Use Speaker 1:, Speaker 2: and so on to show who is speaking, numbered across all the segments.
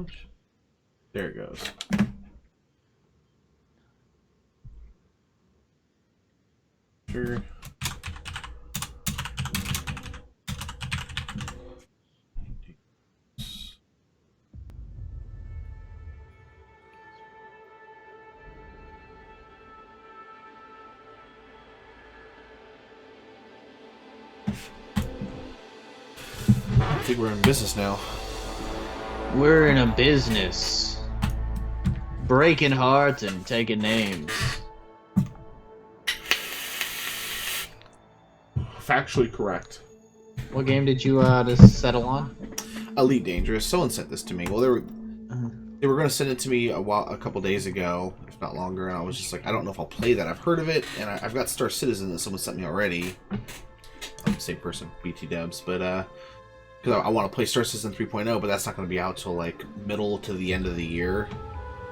Speaker 1: Ouch. There it goes. Sure. I think we're in business now.
Speaker 2: We're in a business. Breaking hearts and taking names.
Speaker 1: Factually correct.
Speaker 2: What game did you just settle on?
Speaker 1: Elite Dangerous. Someone sent this to me. Well, they were going to send it to me a couple days ago, if not longer, and I was just like, I don't know if I'll play that. I've heard of it, and I've got Star Citizen that someone sent me already. Same person, BT Dubs, but because I want to play Star Citizen 3.0, but that's not going to be out till like middle to the end of the year,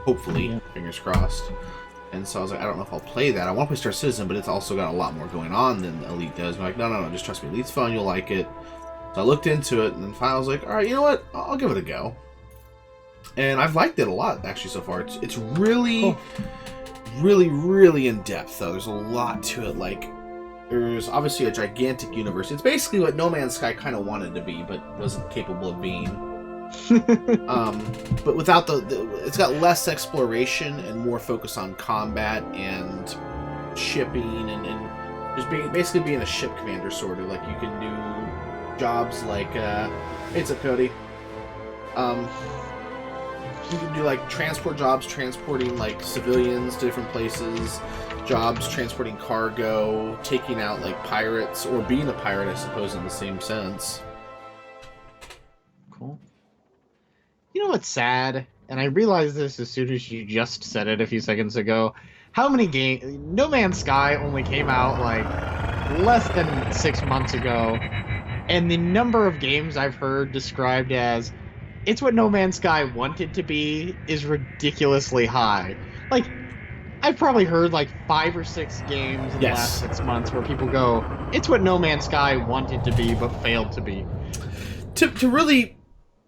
Speaker 1: hopefully, fingers crossed. And so I was like, I don't know if I'll play that. I want to play Star Citizen, but it's also got a lot more going on than Elite does. I'm like, no, just trust me. Elite's fun. You'll like it. So I looked into it, and then finally I was like, all right, you know what? I'll give it a go. And I've liked it a lot, actually, so far. It's really, really in depth, though. There's a lot to it. Like, there's obviously a gigantic universe. It's basically what No Man's Sky kind of wanted to be, but wasn't capable of being. But without it's got less exploration and more focus on combat and shipping and just basically being a ship commander, sort of. Like, you can do jobs like, hey, what's up, Cody? You can do like transport jobs, transporting like civilians to different places, jobs transporting cargo, taking out like pirates, or being a pirate, I suppose, in the same sense.
Speaker 2: Cool. You know what's sad? And I realized this as soon as you just said it a few seconds ago. How many games? No Man's Sky only came out like less than 6 months ago, and the number of games I've heard described as it's what No Man's Sky wanted to be is ridiculously high. Like, I've probably heard like 5 or 6 games in the last 6 months where people go, it's what No Man's Sky wanted to be but failed to be.
Speaker 1: To really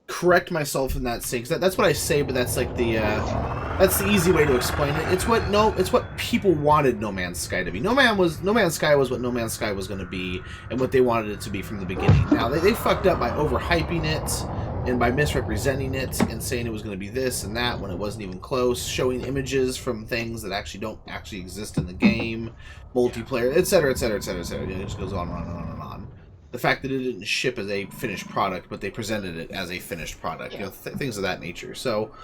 Speaker 1: correct myself in that sense, that's what I say, but that's like that's the easy way to explain it. It's what people wanted No Man's Sky to be. No Man's Sky was what No Man's Sky was going to be, and what they wanted it to be from the beginning. Now they fucked up by overhyping it and by misrepresenting it and saying it was going to be this and that when it wasn't even close, showing images from things that actually don't actually exist in the game, multiplayer, etc., etc., etc., etc. It just goes on and on and on and on. The fact that it didn't ship as a finished product, but they presented it as a finished product, things of that nature. So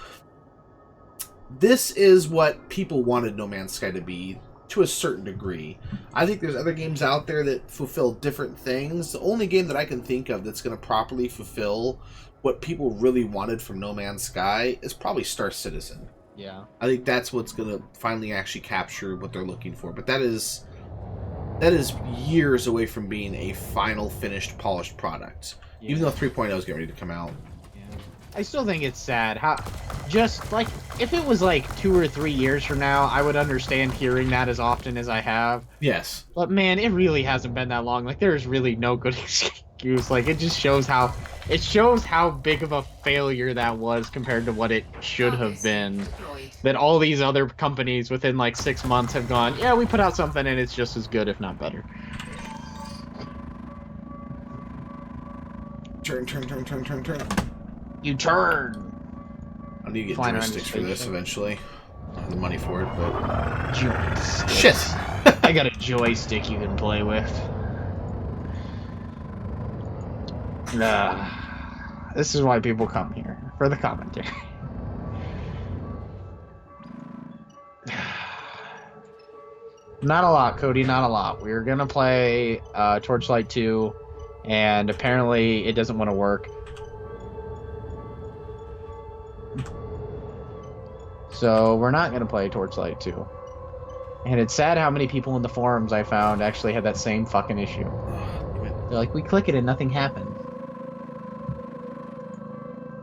Speaker 1: this is what people wanted No Man's Sky to be, to a certain degree. I think there's other games out there that fulfill different things. The only game that I can think of that's going to properly fulfill what people really wanted from No Man's Sky is probably Star Citizen.
Speaker 2: Yeah.
Speaker 1: I think that's what's going to finally actually capture what they're looking for. But that is years away from being a final, finished, polished product. Yeah. Even though 3.0 is getting ready to come out.
Speaker 2: I still think it's sad how, just like, if it was like 2 or 3 years from now, I would understand hearing that as often as I have.
Speaker 1: Yes.
Speaker 2: But man, it really hasn't been that long. Like, there's really no good excuse. Like, it just shows how big of a failure that was compared to what it should have been. That all these other companies within like 6 months have gone, yeah, we put out something and it's just as good, if not better.
Speaker 1: Turn.
Speaker 2: You turn.
Speaker 1: I need to get joysticks for this eventually. I don't have the money for it, but
Speaker 2: joysticks.
Speaker 1: Shit!
Speaker 2: I got a joystick you can play with. This is why people come here, for the commentary. Not a lot, Cody, not a lot. We're gonna play Torchlight 2, and apparently it doesn't want to work. So we're not going to play Torchlight 2. And it's sad how many people in the forums I found actually had that same fucking issue. They're like, we click it and nothing happens.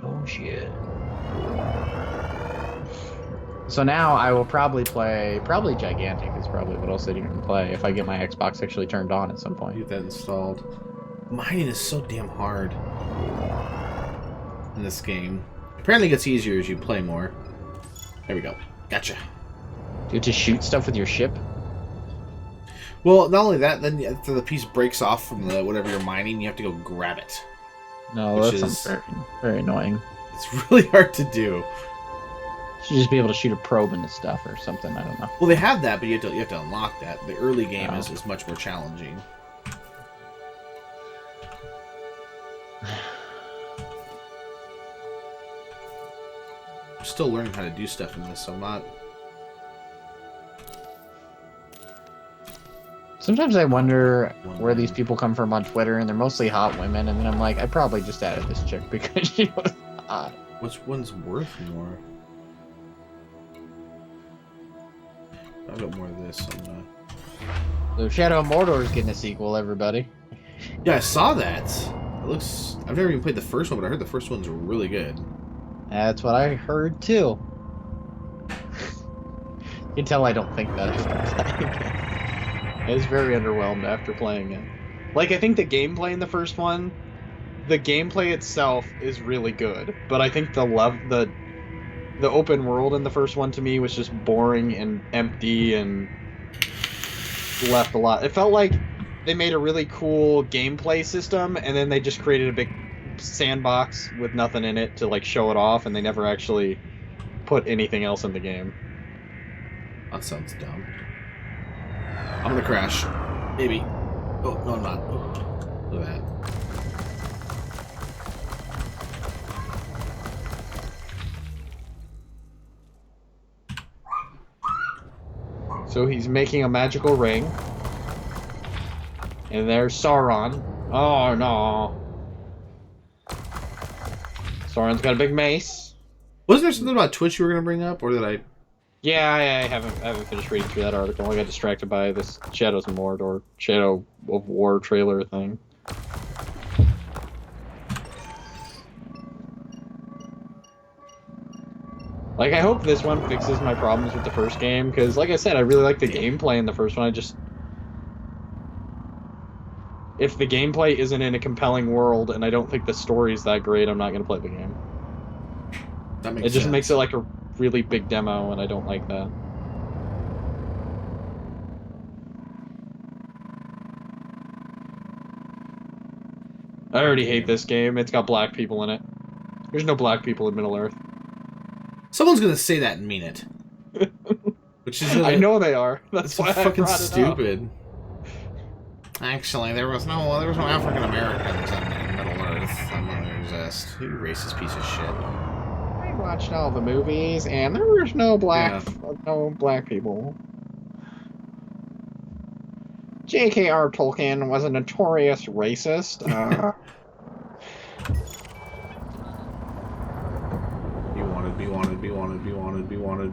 Speaker 2: Oh shit. So now I will probably play, Gigantic is probably what I'll sit here and play if I get my Xbox actually turned on at some point.
Speaker 1: Get that installed. Mining is so damn hard in this game. Apparently it gets easier as you play more. There we go. Gotcha.
Speaker 2: Do you have to shoot stuff with your ship?
Speaker 1: Well, not only that, then after the piece breaks off from the whatever you're mining, you have to go grab it.
Speaker 2: No, that sounds very, very annoying.
Speaker 1: It's really hard to do.
Speaker 2: You should just be able to shoot a probe into stuff or something. I don't know.
Speaker 1: Well, they have that, but you have to unlock that. The early game is much more challenging. I'm still learning how to do stuff in this, so I'm not...
Speaker 2: Sometimes I wonder where these people come from on Twitter, and they're mostly hot women, and then I'm like, I probably just added this chick because she was hot.
Speaker 1: Which one's worth more? I've got more of this.
Speaker 2: So Shadow of Mordor is getting a sequel, everybody.
Speaker 1: Yeah, I saw that. It looks... I've never even played the first one, but I heard the first one's really good.
Speaker 2: That's what I heard, too. You can tell I don't think that after playing it. I was very underwhelmed after playing it. Like, I think the gameplay in the first one, the gameplay itself is really good, but I think the open world in the first one to me was just boring and empty and left a lot. It felt like they made a really cool gameplay system and then they just created a big sandbox with nothing in it to like show it off, and they never actually put anything else in the game.
Speaker 1: That sounds dumb. I'm gonna crash. Maybe. Oh, no, I'm not. Oh, look at
Speaker 2: that. So he's making a magical ring. And there's Sauron. Oh no. Sauron's got a big mace.
Speaker 1: Wasn't there something about Twitch you were gonna bring up, or did I?
Speaker 2: Yeah, I haven't finished reading through that article. I got distracted by this Shadows of Mordor, Shadow of War trailer thing. Like, I hope this one fixes my problems with the first game, because, like I said, I really like the gameplay in the first one. If the gameplay isn't in a compelling world, and I don't think the story's that great, I'm not going to play the game.
Speaker 1: That makes sense.
Speaker 2: It just makes it like a really big demo, and I don't like that. I already hate this game. It's got black people in it. There's no black people in Middle-earth.
Speaker 1: Someone's gonna say that and mean it. Which is
Speaker 2: I know they are. That's why
Speaker 1: fucking
Speaker 2: I brought
Speaker 1: stupid. Actually, there was no African Americans in Middle-earth. I'm gonna exist. You racist piece of shit.
Speaker 2: I watched all the movies, and there was no black people. J.K.R. Tolkien was a notorious racist.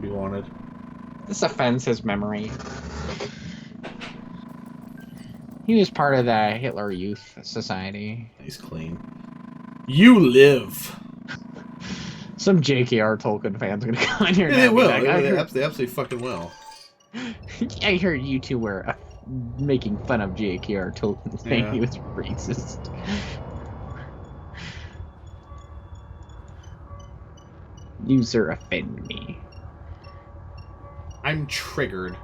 Speaker 1: Be wanted.
Speaker 2: This offends his memory. He was part of the Hitler Youth Society.
Speaker 1: He's clean. You live.
Speaker 2: Some J.K.R. Tolkien fans are gonna come in here.
Speaker 1: Yeah,
Speaker 2: and
Speaker 1: they will.
Speaker 2: like,
Speaker 1: They absolutely fucking will.
Speaker 2: I heard you two were making fun of J.K.R. Tolkien, saying he was racist. You, sir, offend me.
Speaker 1: I'm triggered.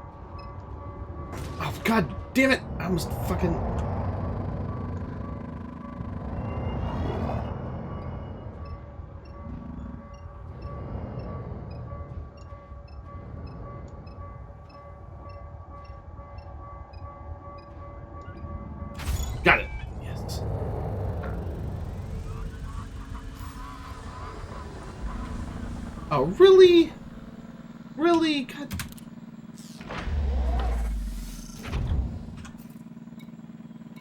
Speaker 1: Oh, god damn it! I almost fucking... Got it! Yes. Oh, really? Really? God...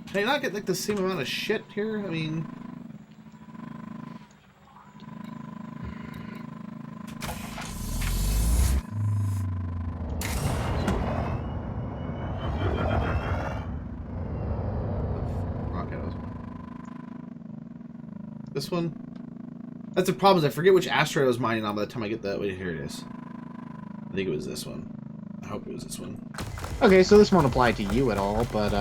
Speaker 1: Can I not get like the same amount of shit here? I mean... This one? That's the problem, is I forget which asteroid I was mining on by the time I get that. Wait, here it is. I think it was this one. I hope it was this one.
Speaker 2: Okay, so this won't apply to you at all, but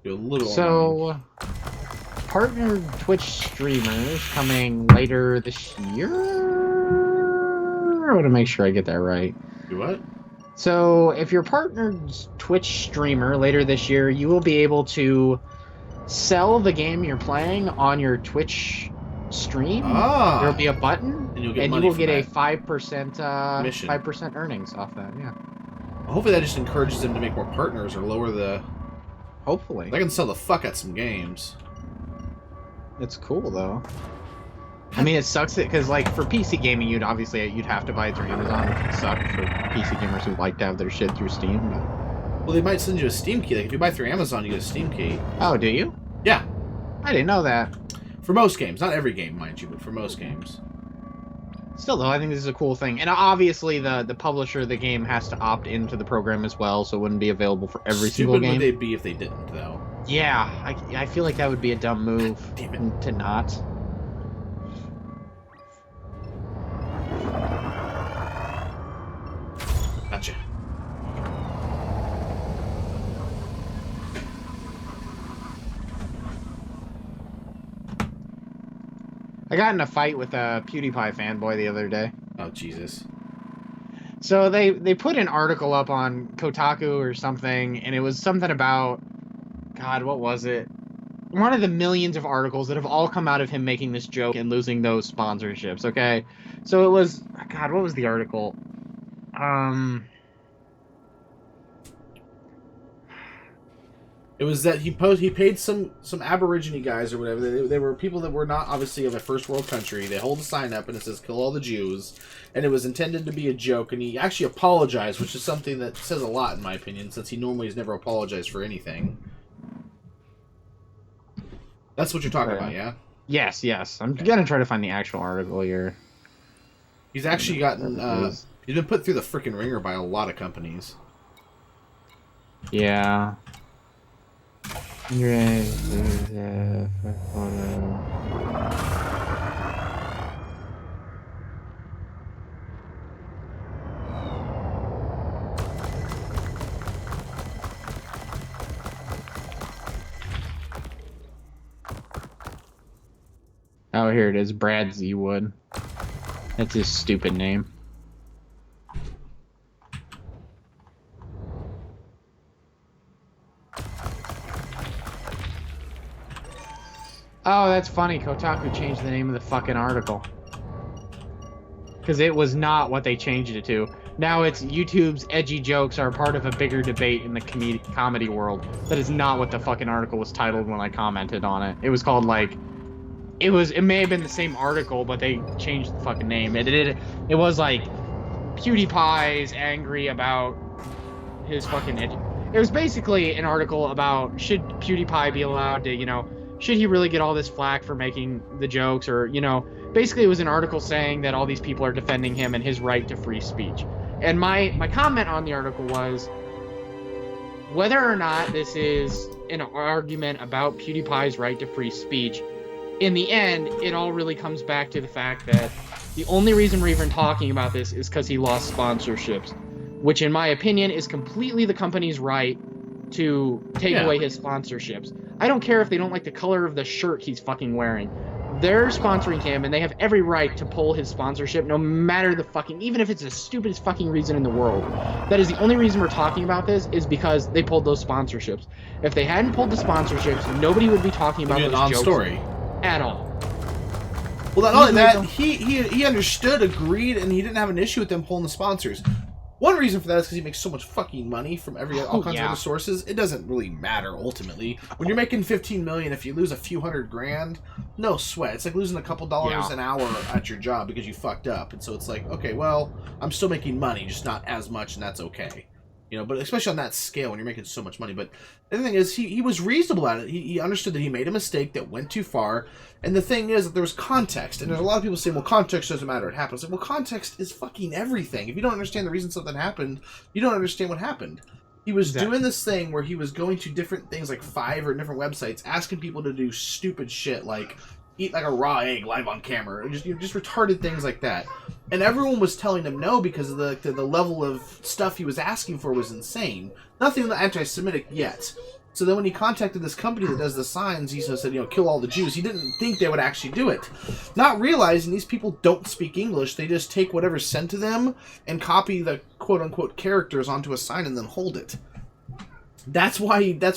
Speaker 1: Do a little.
Speaker 2: So, partnered Twitch streamers coming later this year. I want to make sure I get that right.
Speaker 1: Do what?
Speaker 2: So, if you're partnered Twitch streamer later this year, you will be able to sell the game you're playing on your Twitch stream. There'll be a button,
Speaker 1: and you
Speaker 2: will get a
Speaker 1: that.
Speaker 2: 5%
Speaker 1: commission.
Speaker 2: 5% earnings off that. Yeah.
Speaker 1: Well, hopefully that just encourages them to make more partners or lower the.
Speaker 2: Hopefully.
Speaker 1: They can sell the fuck out some games.
Speaker 2: It's cool though. I mean, it sucks because, like, for PC gaming, you'd have to buy it through Amazon, which would suck for PC gamers who like to have their shit through Steam. But...
Speaker 1: Well, they might send you a Steam key. Like, if you buy through Amazon, you get a Steam key.
Speaker 2: Oh, do you?
Speaker 1: Yeah.
Speaker 2: I didn't know that.
Speaker 1: For most games. Not every game, mind you, but for most games.
Speaker 2: Still, though, I think this is a cool thing. And obviously, the publisher of the game has to opt into the program as well, so it wouldn't be available for every single game.
Speaker 1: Stupid would they be if they didn't, though?
Speaker 2: Yeah, I feel like that would be a dumb move.
Speaker 1: Damn it.
Speaker 2: To not.
Speaker 1: Gotcha.
Speaker 2: I got in a fight with a PewDiePie fanboy the other day.
Speaker 1: Oh, Jesus.
Speaker 2: So they put an article up on Kotaku or something, and it was something about... God, what was it? One of the millions of articles that have all come out of him making this joke and losing those sponsorships, okay? So it was... God, what was the article?
Speaker 1: It was that he paid some Aborigine guys or whatever. They were people that were not obviously of a first world country. They hold a sign up and it says "Kill all the Jews," and it was intended to be a joke. And he actually apologized, which is something that says a lot in my opinion, since he normally has never apologized for anything. That's what you're talking about, yeah?
Speaker 2: Yes. I'm gonna try to find the actual article here.
Speaker 1: He's actually gotten he's been put through the frickin' ringer by a lot of companies.
Speaker 2: Yeah. Oh, here it is. Brad Z. Wood. That's his stupid name. Oh, that's funny. Kotaku changed the name of the fucking article. Because it was not what they changed it to. Now it's YouTube's edgy jokes are part of a bigger debate in the comedy world. That is not what the fucking article was titled when I commented on it. It was called, like... It may have been the same article, but they changed the fucking name. It was like... PewDiePie's angry about his fucking... It was basically an article about should PewDiePie be allowed to, you know... Should he really get all this flack for making the jokes? Or, you know, basically it was an article saying that all these people are defending him and his right to free speech. And my comment on the article was, whether or not this is an argument about PewDiePie's right to free speech, in the end, it all really comes back to the fact that the only reason we're even talking about this is because he lost sponsorships, which in my opinion is completely the company's right to take away his sponsorships. I don't care if they don't like the color of the shirt he's fucking wearing. They're sponsoring him, and they have every right to pull his sponsorship, no matter the fucking... Even if it's the stupidest fucking reason in the world. That is the only reason we're talking about this, is because they pulled those sponsorships. If they hadn't pulled the sponsorships, nobody would be talking about those jokes
Speaker 1: story
Speaker 2: at all.
Speaker 1: Well, not only that, he understood, agreed, and he didn't have an issue with them pulling the sponsors. One reason for that is because he makes so much fucking money from all kinds of other sources. It doesn't really matter ultimately. When you're making $15 million, if you lose a few $100,000, no sweat. It's like losing a couple dollars an hour at your job because you fucked up. And so it's like, okay, well, I'm still making money, just not as much, and that's okay. You know, but especially on that scale when you're making so much money. But the thing is, he was reasonable at it. He understood that he made a mistake that went too far. And the thing is that there was context. And there's a lot of people saying, well, context doesn't matter. It happens. Like, well, context is fucking everything. If you don't understand the reason something happened, you don't understand what happened. He was doing this thing where he was going to different things like Fiverr or different websites, asking people to do stupid shit like eat like a raw egg live on camera, or just retarded things like that. And everyone was telling him no because of the level of stuff he was asking for was insane. Nothing anti-Semitic yet. So then when he contacted this company that does the signs, he said, kill all the Jews. He didn't think they would actually do it. Not realizing these people don't speak English. They just take whatever's sent to them and copy the quote-unquote characters onto a sign and then hold it. That's why he did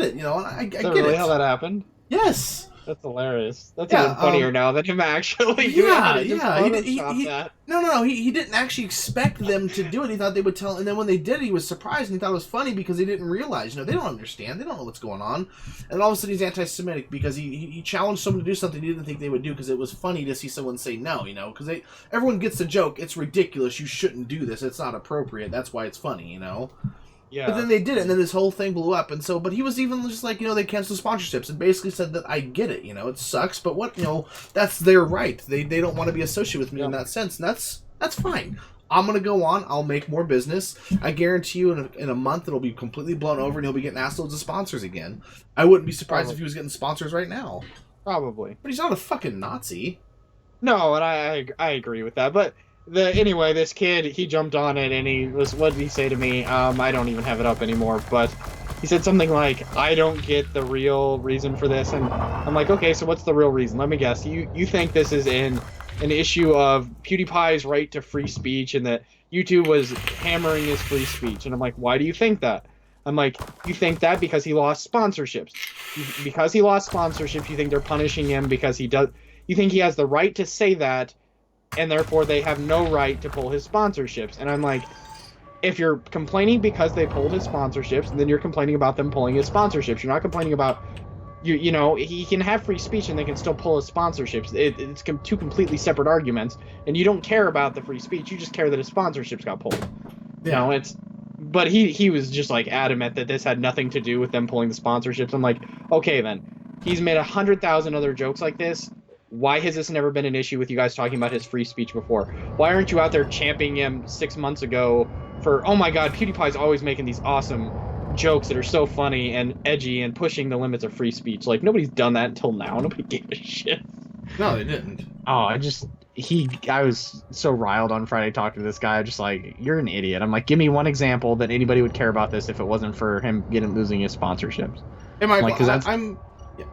Speaker 1: it, I get
Speaker 2: really
Speaker 1: it.
Speaker 2: How that happened?
Speaker 1: Yes.
Speaker 2: That's hilarious. That's even funnier now than him actually doing it.
Speaker 1: No. He didn't actually expect them to do it. He thought they would tell, and then when they did it, he was surprised, and he thought it was funny because they didn't realize. They don't understand. They don't know what's going on. And all of a sudden, he's anti-Semitic because he challenged someone to do something he didn't think they would do because it was funny to see someone say no, because everyone gets the joke. It's ridiculous. You shouldn't do this. It's not appropriate. That's why it's funny,
Speaker 2: Yeah.
Speaker 1: But then they did it, and then this whole thing blew up, and so, but he was even just like, they canceled sponsorships, and basically said that I get it, it sucks, but what, that's their right. They don't want to be associated with me in that sense, and that's fine. I'm going to go on, I'll make more business. I guarantee you in a month it'll be completely blown over, and he'll be getting asked loads of sponsors again. I wouldn't be surprised if he was getting sponsors right now.
Speaker 2: Probably.
Speaker 1: But he's not a fucking Nazi.
Speaker 2: No, and I agree with that, but... Anyway, this kid, he jumped on it, and what did he say to me? I don't even have it up anymore, but he said something like, I don't get the real reason for this, and I'm like, okay, so what's the real reason? Let me guess. You think this is an issue of PewDiePie's right to free speech, and that YouTube was hammering his free speech, and I'm like, why do you think that? I'm like, you think that because he lost sponsorships. Because he lost sponsorships, you think they're punishing him because you think he has the right to say that, and therefore they have no right to pull his sponsorships. And I'm like, if you're complaining because they pulled his sponsorships, then you're complaining about them pulling his sponsorships. You're not complaining about, he can have free speech and they can still pull his sponsorships. It's two completely separate arguments, and you don't care about the free speech. You just care that his sponsorships got pulled.
Speaker 1: Yeah.
Speaker 2: But he was just like adamant that this had nothing to do with them pulling the sponsorships. I'm like, okay then, he's made 100,000 other jokes like this. Why has this never been an issue with you guys talking about his free speech before? Why aren't you out there championing him 6 months ago for, oh my god, PewDiePie's always making these awesome jokes that are so funny and edgy and pushing the limits of free speech? Like, nobody's done that until now. Nobody gave a shit.
Speaker 1: No, they didn't.
Speaker 2: Oh, I was so riled on Friday talking to this guy. Just like, you're an idiot. I'm like, give me one example that anybody would care about this if it wasn't for him losing his sponsorships.
Speaker 1: Hey, Michael,
Speaker 2: like, that's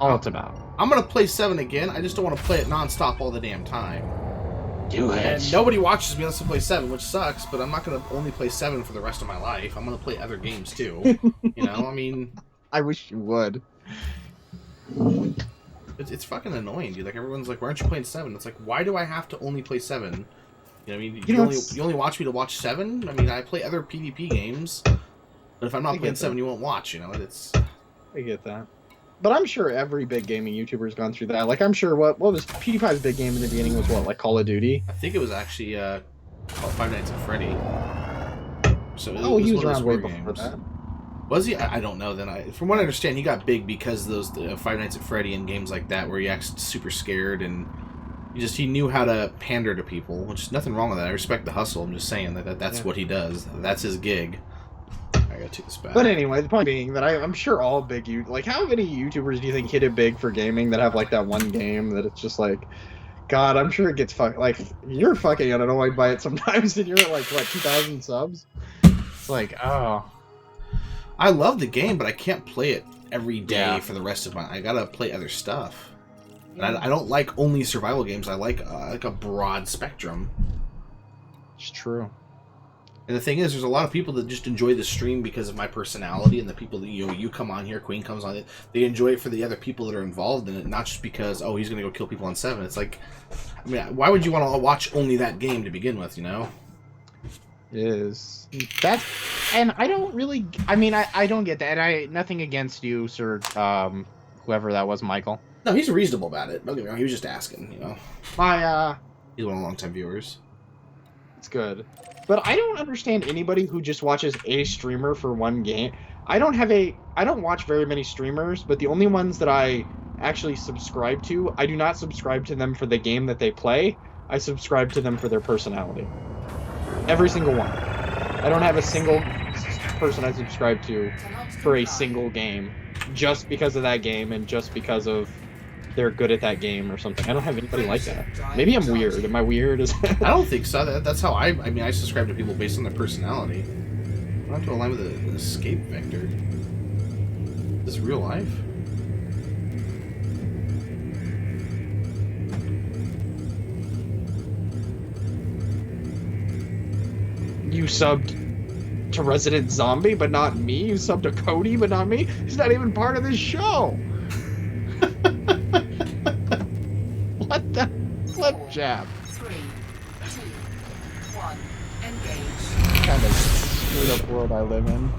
Speaker 2: all it's about.
Speaker 1: I'm going to play 7 again. I just don't want to play it nonstop all the damn time.
Speaker 2: Do it.
Speaker 1: And nobody watches me unless I play 7, which sucks, but I'm not going to only play 7 for the rest of my life. I'm going to play other games too.
Speaker 2: I wish you would.
Speaker 1: It's fucking annoying, dude. Like, everyone's like, why aren't you playing 7? It's like, why do I have to only play 7? You only watch me to watch 7? I play other PvP games, but if I'm not playing 7, you won't watch,
Speaker 2: I get that. But I'm sure every big gaming YouTuber's gone through that. Like, I'm sure what was PewDiePie's big game in the beginning was what, like Call of Duty?
Speaker 1: I think it was actually called Five Nights at Freddy. So
Speaker 2: he was around way before that.
Speaker 1: Was he? I don't know. Then from what I understand, he got big because of those Five Nights at Freddy and games like that, where he acts super scared and he knew how to pander to people, which is nothing wrong with that. I respect the hustle. I'm just saying that's what he does. That's his gig. I gotta take this back.
Speaker 2: But anyway, the point being that I'm sure all big how many YouTubers do you think hit it big for gaming that have like that one game that it's just like, God, I'm sure it gets you're fucking annoyed by it sometimes, and you're at like what 2,000 subs. It's like, oh,
Speaker 1: I love the game, but I can't play it every day for the rest of I gotta play other stuff. And I don't like only survival games. I like a broad spectrum.
Speaker 2: It's true.
Speaker 1: And the thing is, there's a lot of people that just enjoy the stream because of my personality, and the people that you come on here, Queen comes on it, they enjoy it for the other people that are involved in it, not just because he's gonna go kill people on 7. It's like, why would you want to watch only that game to begin with?
Speaker 2: It is that, and I don't really. I don't get that. And nothing against you, sir. Whoever that was, Michael.
Speaker 1: No, he's reasonable about it. Don't get me wrong. He was just asking.
Speaker 2: He's
Speaker 1: one of the longtime viewers.
Speaker 2: It's good. But I don't understand anybody who just watches a streamer for one game. I don't watch very many streamers, but the only ones that I actually subscribe to, I do not subscribe to them for the game that they play. I subscribe to them for their personality. Every single one. I don't have a single person I subscribe to for a single game just because of that game and just because of they're good at that game or something. I don't have anybody like that. Maybe I'm weird. Am I weird?
Speaker 1: I don't think so. That's how I subscribe to people based on their personality. I don't have to align with an escape vector. This is real life?
Speaker 2: You subbed to Resident Zombie, but not me. You subbed to Cody, but not me. He's not even part of this show. What the flip jab?
Speaker 3: 3, 2, 1, engage.
Speaker 2: Kind of screwed up world I live in.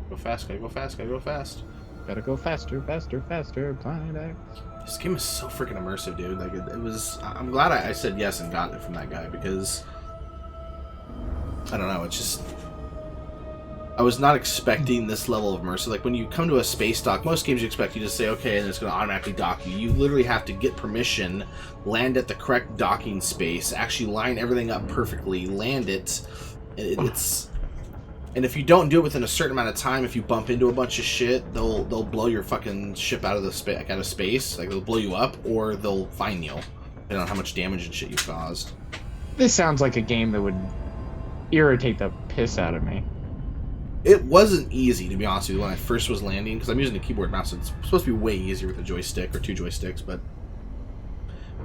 Speaker 1: Go fast, gotta go fast, gotta go fast.
Speaker 2: Gotta go faster, faster, faster. Planet X.
Speaker 1: This game is so freaking immersive, dude. Like, it was... I'm glad I said yes and got it from that guy, because... I don't know, it's just... I was not expecting this level of immersive. Like, when you come to a space dock, most games you expect you to say, okay, and it's going to automatically dock you. You literally have to get permission, land at the correct docking space, actually line everything up perfectly, land it. It's... And if you don't do it within a certain amount of time, if you bump into a bunch of shit, they'll blow your fucking ship out of space. Like, they'll blow you up, or they'll fine you, depending on how much damage and shit you've caused.
Speaker 2: This sounds like a game that would irritate the piss out of me.
Speaker 1: It wasn't easy, to be honest with you, when I first was landing, because I'm using a keyboard mouse, so it's supposed to be way easier with a joystick or 2 joysticks, but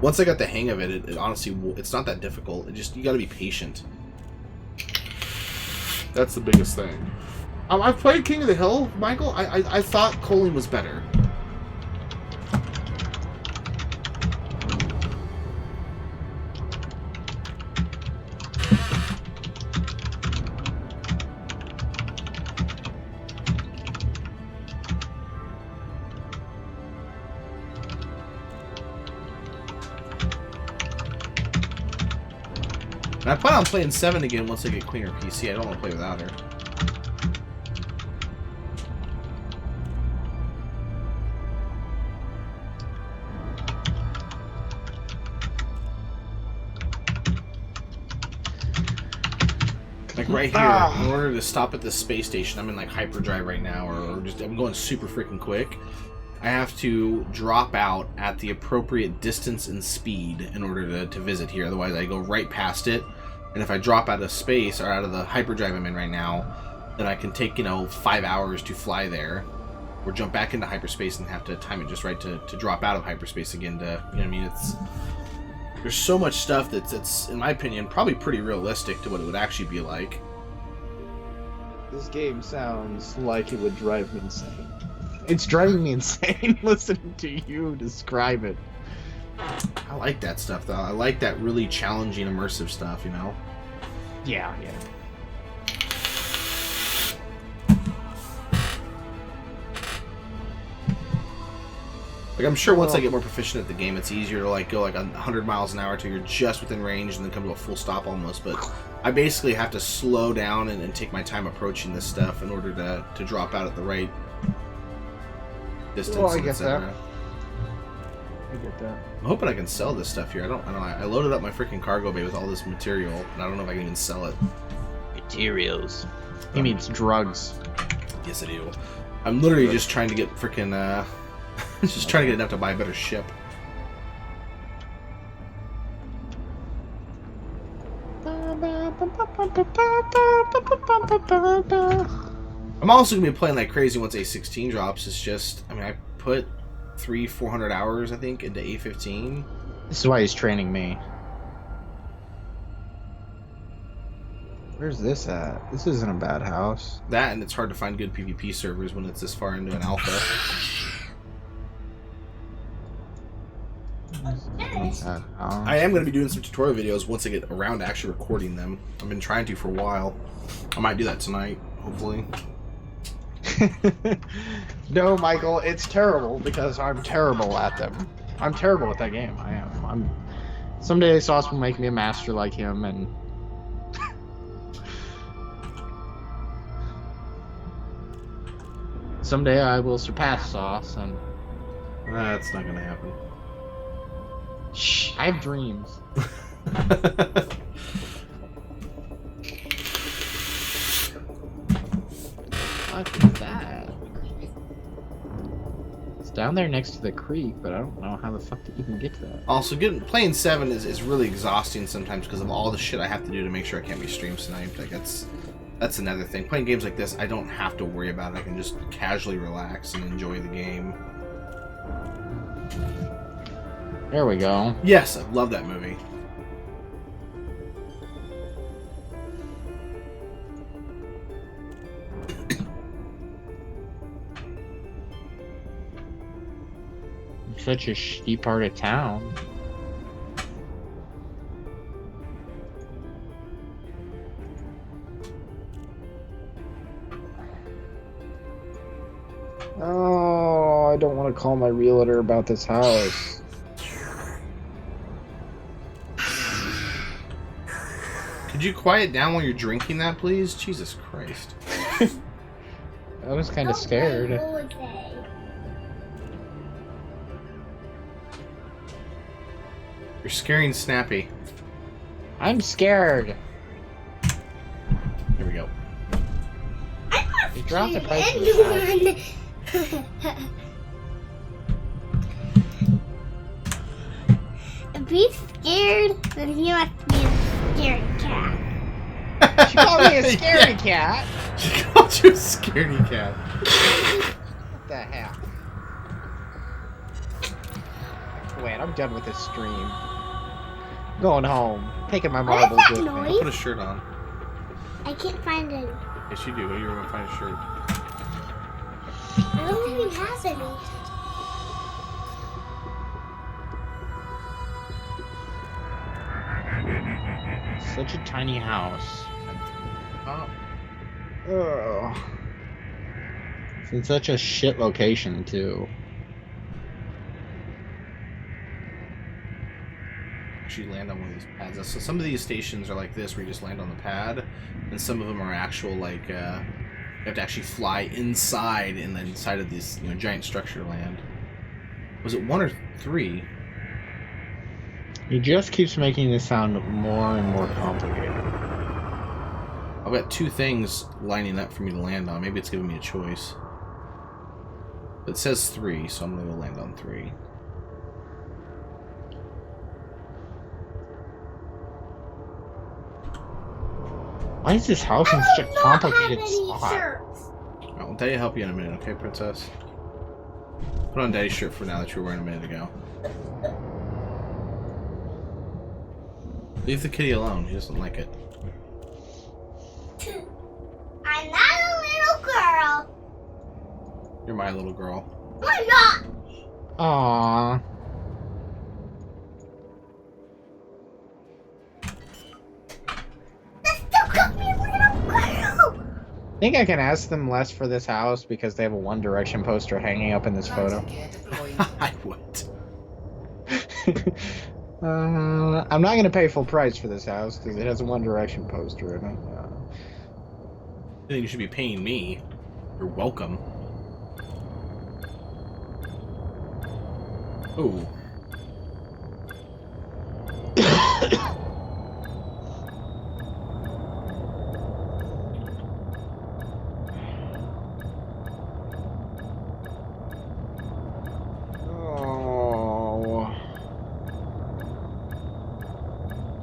Speaker 1: once I got the hang of it, it honestly, it's not that difficult. It just, you gotta be patient. That's the biggest thing. I've played King of the Hill, Michael. I thought Colleen was better. And I plan on playing 7 again once I get Queen or PC. I don't want to play without her. Like right here, in order to stop at this space station, I'm in like hyperdrive right now, or just I'm going super freaking quick. I have to drop out at the appropriate distance and speed in order to visit here. Otherwise, I go right past it. And if I drop out of space, or out of the hyperdrive I'm in right now, then I can take, 5 hours to fly there. Or jump back into hyperspace and have to time it just right to drop out of hyperspace again to, you know what I mean? It's... There's so much stuff that's, in my opinion, probably pretty realistic to what it would actually be like.
Speaker 2: This game sounds like it would drive me insane. It's driving me insane listening to you describe it.
Speaker 1: I like that stuff, though. I like that really challenging, immersive stuff,
Speaker 2: Yeah, yeah.
Speaker 1: Like, I'm sure once I get more proficient at the game, it's easier to, like, go, like, 100 miles an hour till you're just within range and then come to a full stop almost, but I basically have to slow down and take my time approaching this stuff in order to drop out at the right distance.
Speaker 2: Well, I get that. I get that.
Speaker 1: I'm hoping I can sell this stuff here. I don't know. I loaded up my freaking cargo bay with all this material, and I don't know if I can even sell it.
Speaker 2: Materials. He means drugs.
Speaker 1: Yes, I do. I'm literally just trying to get freaking, just trying to get enough to buy a better ship. I'm also gonna be playing like crazy once A16 drops. It's just, I mean, I put 400 hours, I think, into A15.
Speaker 2: This is why he's training me. Where's this at? This isn't a bad house.
Speaker 1: That, and it's hard to find good PvP servers when it's this far into an alpha. I am going to be doing some tutorial videos once I get around to actually recording them. I've been trying to for a while. I might do that tonight, hopefully.
Speaker 2: No, Michael, it's terrible because I'm terrible at them. I'm terrible at that game. I am. Someday Sauce will make me a master like him, and someday I will surpass Sauce, and
Speaker 1: that's not going to happen.
Speaker 2: Shh, I have dreams. What is that? down there next to the creek, but I don't know how the fuck to even get to that.
Speaker 1: Also, playing 7 is really exhausting sometimes because of all the shit I have to do to make sure I can't be stream sniped. Like that's another thing. Playing games like this, I don't have to worry about it. I can just casually relax and enjoy the game.
Speaker 2: There we go.
Speaker 1: Yes, I love that movie.
Speaker 2: Such a shitty part of town. Oh, I don't want to call my realtor about this house.
Speaker 1: Could you quiet down while you're drinking that, please? Jesus Christ.
Speaker 2: I was kind of scared.
Speaker 1: You're scaring Snappy.
Speaker 2: I'm scared.
Speaker 1: Here we go.
Speaker 2: You dropped the price of this house.
Speaker 4: If he's scared, then he must be a scared cat.
Speaker 2: She called me a scaredy cat.
Speaker 1: She called you a scaredy cat.
Speaker 2: What the hell? Wait, I'm done with this stream. Going home. Taking my
Speaker 4: What is
Speaker 2: marbles
Speaker 4: that
Speaker 2: with me.
Speaker 1: I'll
Speaker 4: noise?
Speaker 1: put a shirt on.
Speaker 4: I can't find it.
Speaker 1: Yes, you do. You're gonna find a shirt.
Speaker 4: I don't even have any.
Speaker 2: Such a tiny house. Oh. It's in such a shit location, too.
Speaker 1: Actually land on one of these pads. So some of these stations are like this, where you just land on the pad, and some of them are actual like you have to actually fly inside and then inside of this giant structure land. Was it 1 or 3?
Speaker 2: He just keeps making this sound more and more complicated.
Speaker 1: I've got 2 things lining up for me to land on. Maybe it's giving me a choice. But it says 3, so I'm gonna go land on 3.
Speaker 2: Why is this house in such a complicated spot?
Speaker 1: I'll Daddy help you in a minute, okay, Princess? Put on Daddy's shirt for now that you were wearing a minute ago. Leave the kitty alone. He doesn't like it.
Speaker 4: I'm not a little girl.
Speaker 1: You're my little girl.
Speaker 4: I'm not.
Speaker 2: Aww.
Speaker 4: That's still got me a little girl.
Speaker 2: I think I can ask them less for this house because they have a One Direction poster hanging up in this photo.
Speaker 1: I would.
Speaker 2: I'm not going to pay full price for this house because it has a One Direction poster in it.
Speaker 1: I think you should be paying me. You're welcome. Ooh.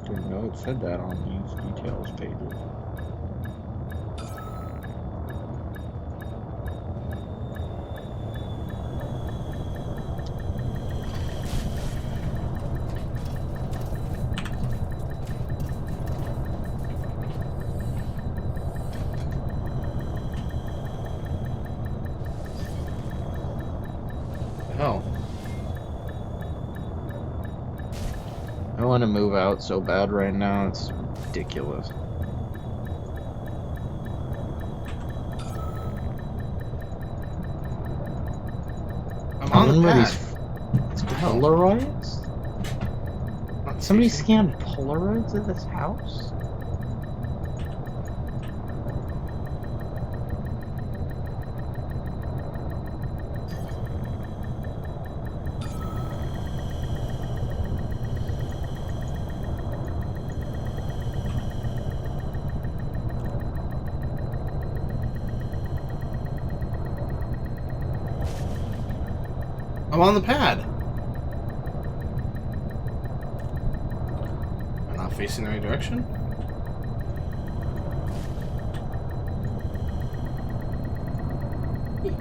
Speaker 2: Didn't know it said that on these details pages.
Speaker 1: Oh.
Speaker 2: I want to move out so bad right now, it's ridiculous.
Speaker 1: I'm on the
Speaker 2: Remember
Speaker 1: pad.
Speaker 2: these Polaroids? Somebody scanned Polaroids of this house?
Speaker 1: on the pad. I'm not facing the right direction.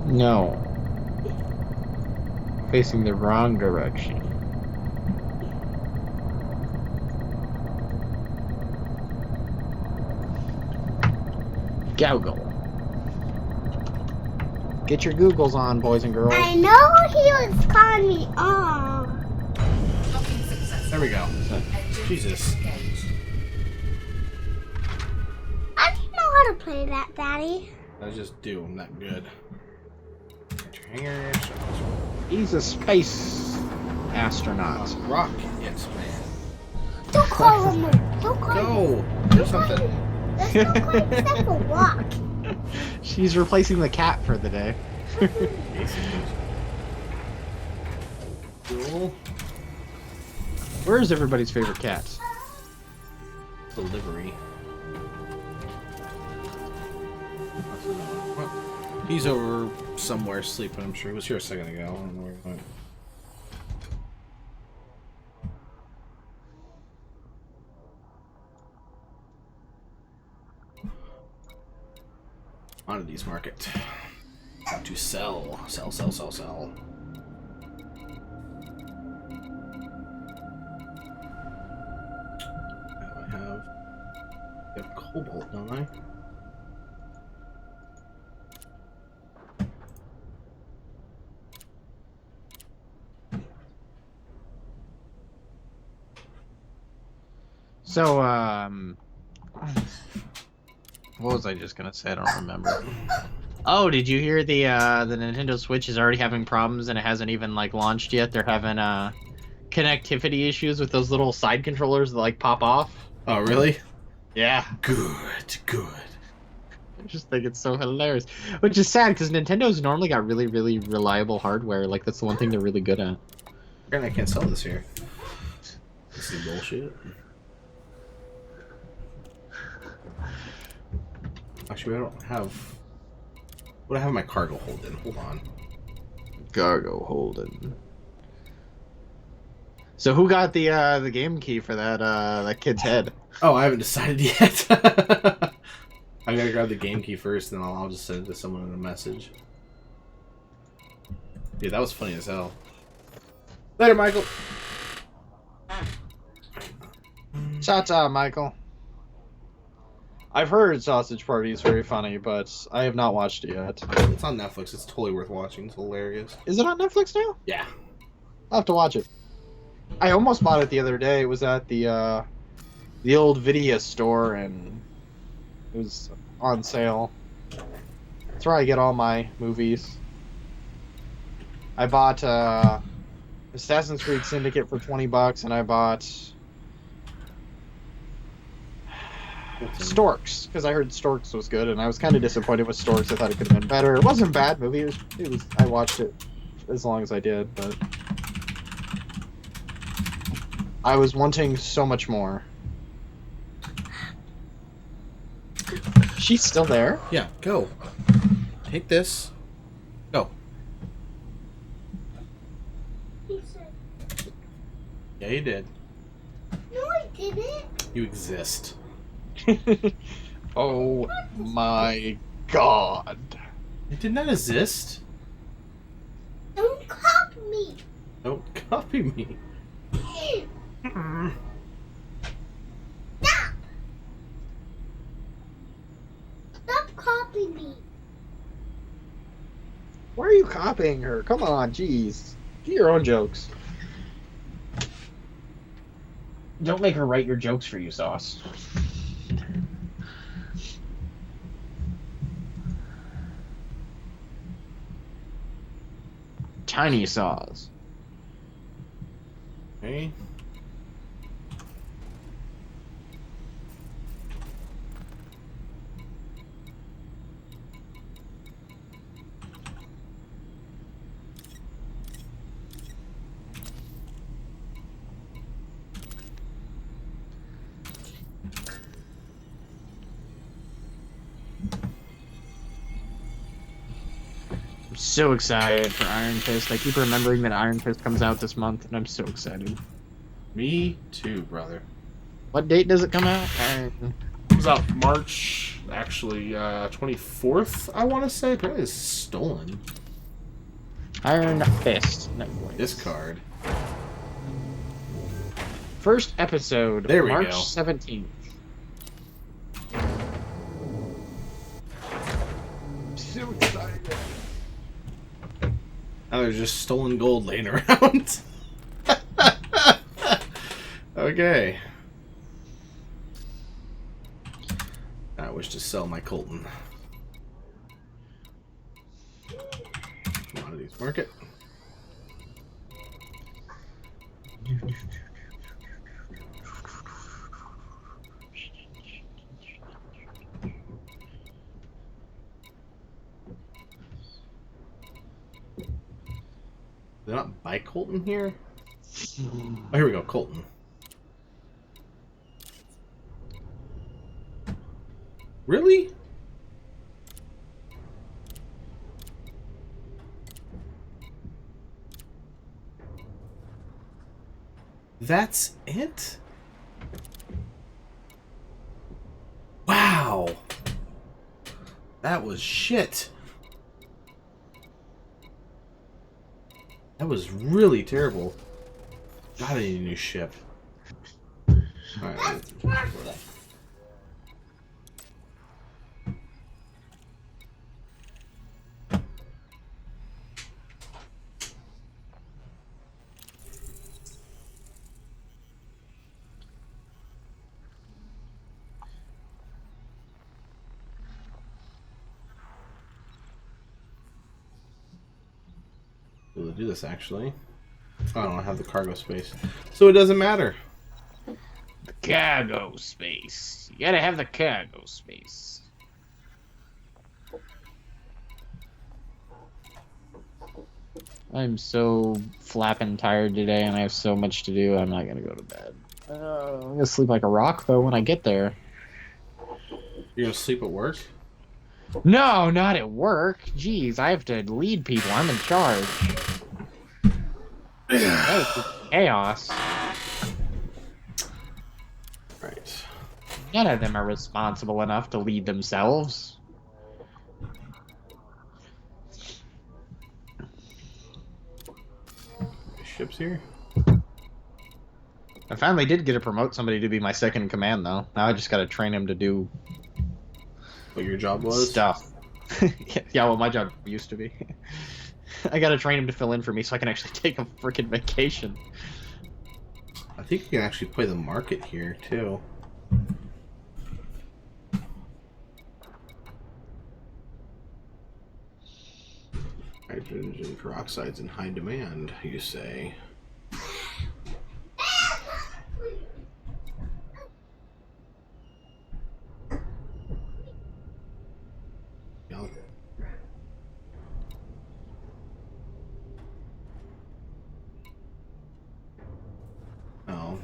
Speaker 2: No. Facing the wrong direction. Goggle. Get your Googles on, boys and girls.
Speaker 4: I know he was calling me on.
Speaker 3: Docking successful.
Speaker 1: There we go.
Speaker 3: Engines
Speaker 1: Jesus.
Speaker 3: engaged.
Speaker 4: I don't know how to play that, Daddy.
Speaker 1: I just do. I'm not good. Get your hangers.
Speaker 2: He's a space astronaut.
Speaker 1: Rock. Yes, man.
Speaker 4: Don't call him. Don't call him.
Speaker 1: Go. Do something.
Speaker 4: Let's go call him except for walk.
Speaker 2: She's replacing the cat for the day.
Speaker 1: Cool.
Speaker 2: Where's everybody's favorite cat?
Speaker 1: Delivery. He's over somewhere sleeping, I'm sure. He was here a second ago. I don't know where he went. Oddities market. To sell. Sell, sell, sell, sell. Now I have cobalt, don't I?
Speaker 2: So, what was I just gonna say? I don't remember. Oh, did you hear the Nintendo Switch is already having problems and it hasn't even like launched yet? They're having connectivity issues with those little side controllers that like pop off.
Speaker 1: Oh, really?
Speaker 2: Yeah.
Speaker 1: Good, good.
Speaker 2: I just think it's so hilarious. Which is sad because Nintendo's normally got really, really reliable hardware. Like that's the one thing they're really good at.
Speaker 1: Apparently I can't sell this here. This is bullshit. Actually, I don't have... What do I have my cargo hold in? Hold on.
Speaker 2: Cargo holding. So who got the game key for that kid's head?
Speaker 1: Oh, I haven't decided yet. I gotta grab the game key first, and I'll just send it to someone in a message. Yeah, that was funny as hell. Later, Michael.
Speaker 2: Ta-ta, Michael. I've heard Sausage Party is very funny, but I have not watched it yet.
Speaker 1: It's on Netflix. It's totally worth watching. It's hilarious.
Speaker 2: Is it on Netflix now?
Speaker 1: Yeah.
Speaker 2: I'll have to watch it. I almost bought it the other day. It was at the old video store, and it was on sale. That's where I get all my movies. I bought Assassin's Creed Syndicate for $20, and I bought Storks, because I heard Storks was good, and I was kind of disappointed with Storks. I thought it could have been better. It wasn't a bad movie. It was. I watched it as long as I did, but I was wanting so much more. She's still there?
Speaker 1: Yeah, go. Take this. Go.
Speaker 4: He said,
Speaker 1: Yeah, you did.
Speaker 4: no, I didn't.
Speaker 1: You exist.
Speaker 2: Oh my god.
Speaker 1: It did not exist.
Speaker 4: Don't copy me.
Speaker 1: Don't copy me.
Speaker 4: Stop. Stop copying me.
Speaker 2: Why are you copying her? Come on, jeez. Do your own jokes. Don't make her write your jokes for you, Sauce. Tiny Sauce.
Speaker 1: Okay.
Speaker 2: so excited for Iron Fist. I keep remembering that Iron Fist comes out this month, and I'm so excited.
Speaker 1: Me too, brother.
Speaker 2: What date does it come out?
Speaker 1: Comes out March, actually, 24th, I want to say. Apparently it's stolen.
Speaker 2: Iron Fist. No,
Speaker 1: This card.
Speaker 2: First episode,
Speaker 1: There we
Speaker 2: March
Speaker 1: go.
Speaker 2: 17th. So excited.
Speaker 1: Now there's just stolen gold laying around. Okay. I wish to sell my Colton. Commodities market. They're not buy Colton here? Oh, here we go, Colton. Really? That's it? Wow. That was shit. That was really terrible. God, I need a new ship. Alright. We'll do this actually. Oh, I don't have the cargo space, so it doesn't matter.
Speaker 2: The cargo space. You gotta have the cargo space. I'm so flapping tired today, and I have so much to do. I'm not gonna go to bed. I'm gonna sleep like a rock though when I get there.
Speaker 1: You're gonna sleep at work?
Speaker 2: No, not at work. Jeez, I have to lead people. I'm in charge. That was just chaos.
Speaker 1: Right.
Speaker 2: None of them are responsible enough to lead themselves.
Speaker 1: Ships here?
Speaker 2: I finally did get to promote somebody to be my second in command, though. Now I just gotta train him to do
Speaker 1: What your job was?
Speaker 2: stuff. Yeah, well, my job used to be. I gotta train him to fill in for me so I can actually take a freaking vacation.
Speaker 1: I think you can actually play the market here too. Hydrogen peroxide's in high demand, you say? Yeah. Oh.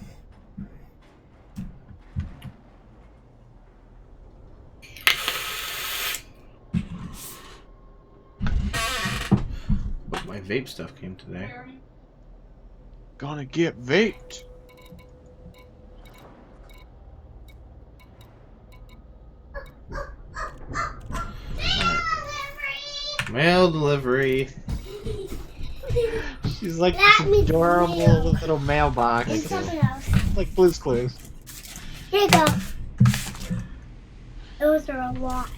Speaker 1: But my vape stuff came today.
Speaker 2: Gonna get vaped.
Speaker 1: Mail delivery.
Speaker 2: She's like
Speaker 4: That
Speaker 2: this
Speaker 4: means
Speaker 2: adorable
Speaker 4: mail.
Speaker 2: little mailbox.
Speaker 4: And something else.
Speaker 2: Like Blue's Clues.
Speaker 4: Here you go. Those are a lot.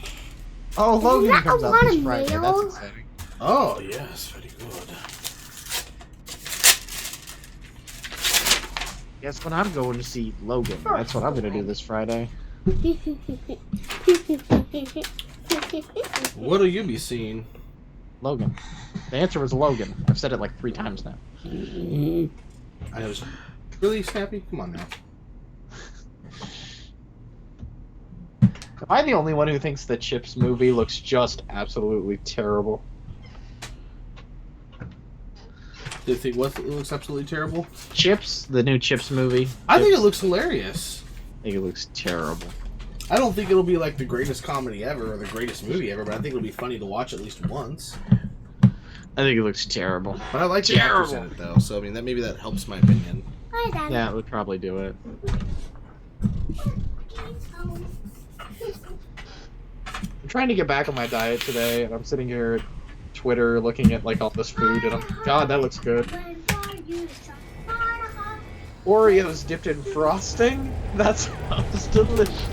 Speaker 2: Oh, Logan
Speaker 4: that
Speaker 2: comes
Speaker 4: a
Speaker 2: out
Speaker 4: lot
Speaker 2: this
Speaker 4: of
Speaker 2: Friday.
Speaker 4: mail?
Speaker 2: That's exciting.
Speaker 1: Oh yes, very good.
Speaker 2: Guess when I'm going to see Logan. That's what I'm gonna do this Friday.
Speaker 1: What'll you be seeing?
Speaker 2: Logan. The answer was Logan. I've said it like 3 times now.
Speaker 1: I was really Snappy. Come on now.
Speaker 2: Am I the only one who thinks the Chips movie looks just absolutely terrible?
Speaker 1: Do you think what it looks absolutely terrible?
Speaker 2: Chips, the new Chips movie.
Speaker 1: I think it looks hilarious.
Speaker 2: I think it looks terrible.
Speaker 1: I don't think it'll be like the greatest comedy ever or the greatest movie ever, but I think it'll be funny to watch at least once.
Speaker 2: I think it looks terrible.
Speaker 1: But I like the actors in it though, so I mean that maybe that helps my opinion.
Speaker 4: Hi, Dad.
Speaker 2: Yeah, it would probably do it. I'm trying to get back on my diet today, and I'm sitting here at Twitter looking at like all this food, and God, that looks good. Oreos dipped in frosting? That sounds delicious.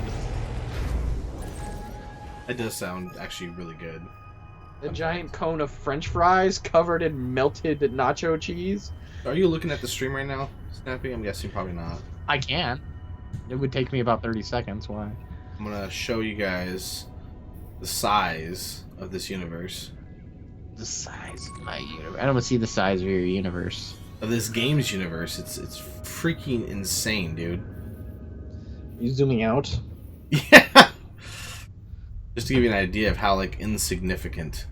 Speaker 1: It does sound actually really good.
Speaker 2: A giant cone of French fries covered in melted nacho cheese.
Speaker 1: Are you looking at the stream right now, Snappy? I'm guessing probably not.
Speaker 2: I can. It would take me about 30 seconds. Why?
Speaker 1: I'm gonna show you guys the size of this universe.
Speaker 2: The size of my universe. I don't want to see the size of your universe.
Speaker 1: Of this game's universe. It's freaking insane, dude.
Speaker 2: You zooming out?
Speaker 1: Yeah. Just to give you an idea of how like insignificant.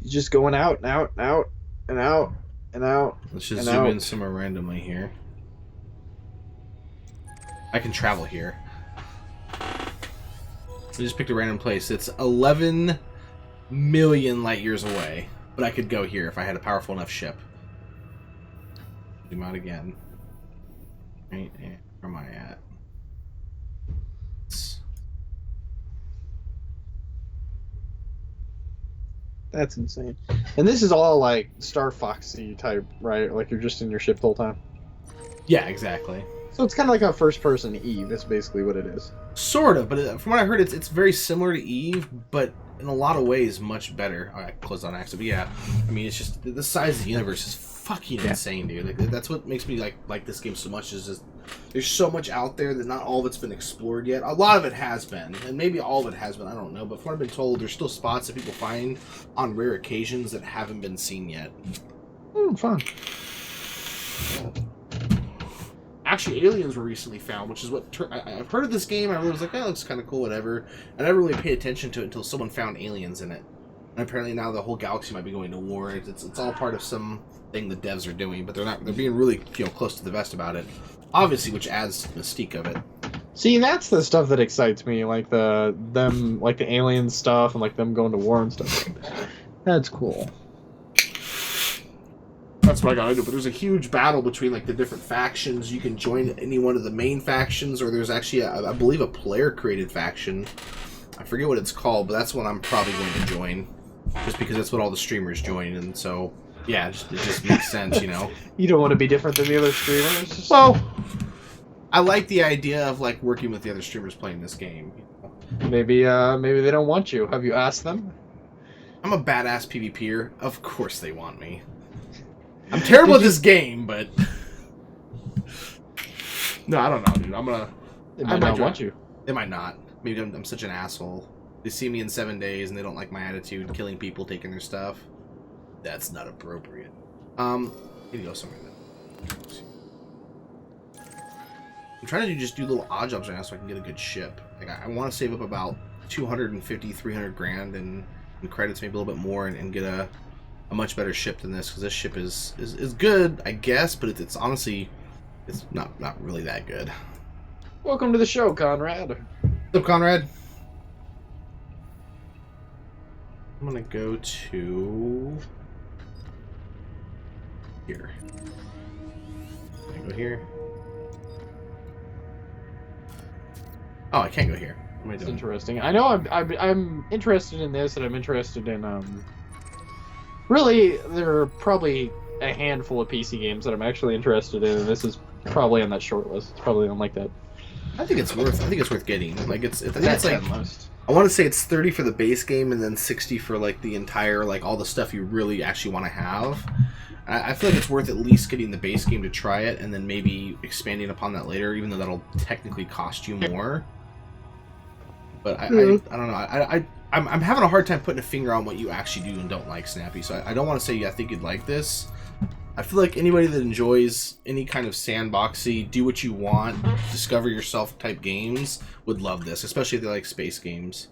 Speaker 2: He's just going out and out and out and out and out.
Speaker 1: Let's just zoom in somewhere randomly here. I can travel here. I just picked a random place. It's 11 million light years away, but I could go here if I had a powerful enough ship. Zoom out again. Right, where am I at?
Speaker 2: That's insane. And this is all like Star Foxy type, right? Like you're just in your ship the whole time.
Speaker 1: Yeah, exactly.
Speaker 2: So it's kind of like a first-person Eve. That's basically what it is.
Speaker 1: Sort of, but from what I heard, it's very similar to Eve, but in a lot of ways much better. All right, closed on accident, but yeah, I mean, it's just the size of the universe is fucking insane, dude. Like, that's what makes me like this game so much. Is just there's so much out there that not all of it's been explored yet. A lot of it has been, and maybe all of it has been. I don't know, but from what I've been told, there's still spots that people find on rare occasions that haven't been seen yet.
Speaker 2: Fun.
Speaker 1: Actually, aliens were recently found, which is what I've heard of this game. I really was like, oh, it looks kind of cool, whatever. I never really paid attention to it until someone found aliens in it. And apparently now the whole galaxy might be going to war. It's all part of some thing the devs are doing, but they're not. They're being really close to the vest about it, obviously, which adds to the mystique of it.
Speaker 2: See, that's the stuff that excites me, like the alien stuff and like them going to war and stuff. That's cool.
Speaker 1: That's what I gotta do. But there's a huge battle between like the different factions. You can join any one of the main factions, or there's actually, I believe, a player-created faction. I forget what it's called, but that's what I'm probably going to join, just because that's what all the streamers join, and so yeah, it just makes sense, you know.
Speaker 2: You don't want to be different than the other streamers.
Speaker 1: Well, I like the idea of like working with the other streamers playing this game.
Speaker 2: Maybe they don't want you. Have you asked them?
Speaker 1: I'm a badass PvPer. Of course they want me. I'm terrible at this game, but no, I don't know, dude.
Speaker 2: They might not want you.
Speaker 1: They might not. Maybe I'm such an asshole. They see me in 7 days and they don't like my attitude, killing people, taking their stuff. That's not appropriate. Need to go somewhere then. I'm trying to just do little odd jobs right now so I can get a good ship. Like I want to save up about 250, 300 grand and credits, maybe a little bit more, and get a much better ship than this, because this ship is good, I guess, but it's honestly, it's not really that good.
Speaker 2: Welcome to the show, Conrad.
Speaker 1: What's up, Conrad? I'm gonna go to here. Can I go here? Oh, I can't go here. What am I
Speaker 2: It's
Speaker 1: doing?
Speaker 2: interesting. I know I'm interested in this, and I'm interested in really, there are probably a handful of PC games that I'm actually interested in, and this is probably on that short list. It's probably on like that.
Speaker 1: I think it's worth getting. Like it's like
Speaker 2: list.
Speaker 1: I want to say it's 30 for the base game and then 60 for like the entire, like all the stuff you really actually want to have. I feel like it's worth at least getting the base game to try it, and then maybe expanding upon that later, even though that'll technically cost you more. But I don't know. I'm having a hard time putting a finger on what you actually do and don't like, Snappy. So I don't want to say I think you'd like this. I feel like anybody that enjoys any kind of sandboxy, do what you want, discover yourself type games would love this, especially if they like space games.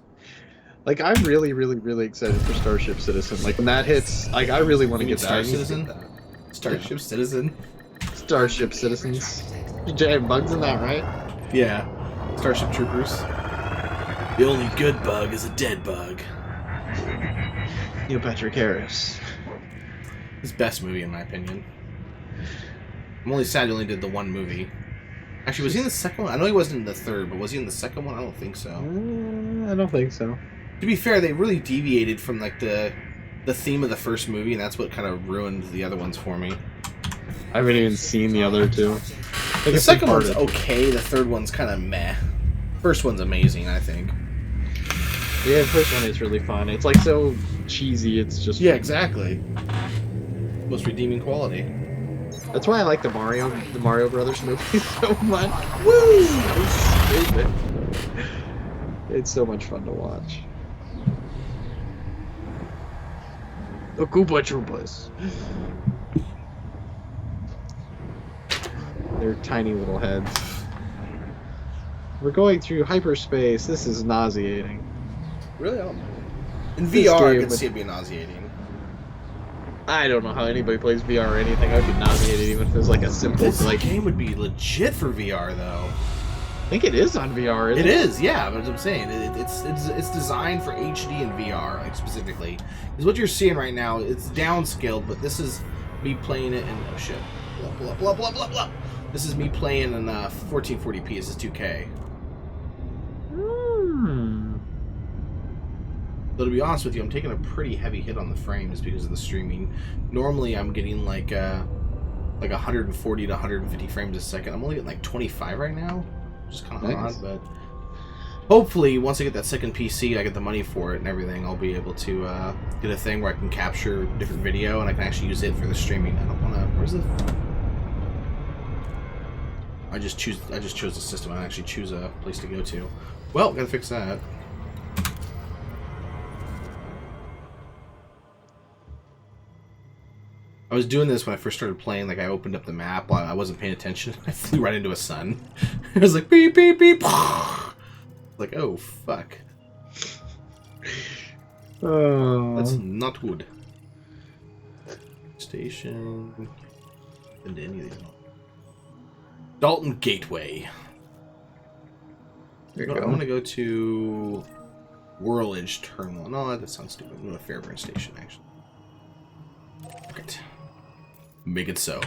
Speaker 2: Like, I'm really, really, really excited for Starship Citizen. Like, when that hits, like, I really want to get
Speaker 1: Star
Speaker 2: that.
Speaker 1: Citizen? Starship Citizen?
Speaker 2: Starship Citizens. Did you have bugs in that, right?
Speaker 1: Yeah. Starship Troopers. The only good bug is a dead bug.
Speaker 2: Neil Patrick Harris.
Speaker 1: His best movie, in my opinion. I'm only sad he only did the one movie. Actually, was he in the second one? I know he wasn't in the third, but was he in the second one? I don't think so.
Speaker 2: I don't think so.
Speaker 1: To be fair, they really deviated from like the theme of the first movie, and that's what kind of ruined the other ones for me.
Speaker 2: I haven't even seen the other two.
Speaker 1: The second one's okay. The third one's kind of meh. First one's amazing, I think.
Speaker 2: Yeah, the first one is really fun. It's like so cheesy. It's just
Speaker 1: yeah, exactly. Most redeeming quality.
Speaker 2: That's why I like the Mario Brothers movies so much.
Speaker 1: Woo!
Speaker 2: It's stupid. It's so much fun to watch. The Koopa Troopas. Their tiny little heads. We're going through hyperspace. This is nauseating.
Speaker 1: Really? I don't know. In
Speaker 2: This
Speaker 1: VR, I
Speaker 2: game
Speaker 1: can
Speaker 2: would-
Speaker 1: see it being nauseating.
Speaker 2: I don't know how anybody plays VR or anything. I'd be nauseated even if it was like a simple
Speaker 1: This
Speaker 2: like.
Speaker 1: game would be legit for VR, though.
Speaker 2: I think it is on VR. Isn't
Speaker 1: It is, yeah. But as I'm saying, it's designed for HD and VR, like specifically. Because what you're seeing right now, it's downscaled, but this is me playing it in oh shit, blah blah blah blah blah. This is me playing in 1440p. This is 2K. Though to be honest with you, I'm taking a pretty heavy hit on the frames because of the streaming. Normally, I'm getting like 140 to 150 frames a second. I'm only getting like 25 right now, which is kind of
Speaker 2: Nice.
Speaker 1: odd. But hopefully, once I get that second PC, I get the money for it and everything, I'll be able to get a thing where I can capture different video and I can actually use it for the streaming. I don't want to. Where's the? I just chose the system. I actually choose a place to go to. Well, gotta fix that. I was doing this when I first started playing. Like, I opened up the map while I wasn't paying attention. I flew right into a sun. It was like, beep, beep, beep. Like, oh, fuck. That's not good. Station. Into any of these. Dalton Gateway.
Speaker 2: There you
Speaker 1: I'm
Speaker 2: go.
Speaker 1: going to go to Whirlage Terminal. No, that sounds stupid. I'm going to Fairburn Station, actually. Right. Make it so.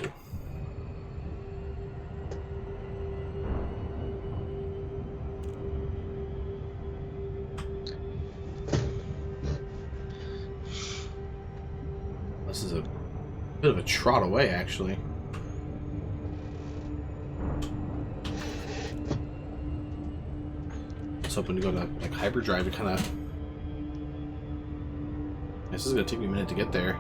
Speaker 1: This is a bit of a trot away, actually. I was hoping to go to like hyperdrive to kind of. This is gonna take me a minute to get there.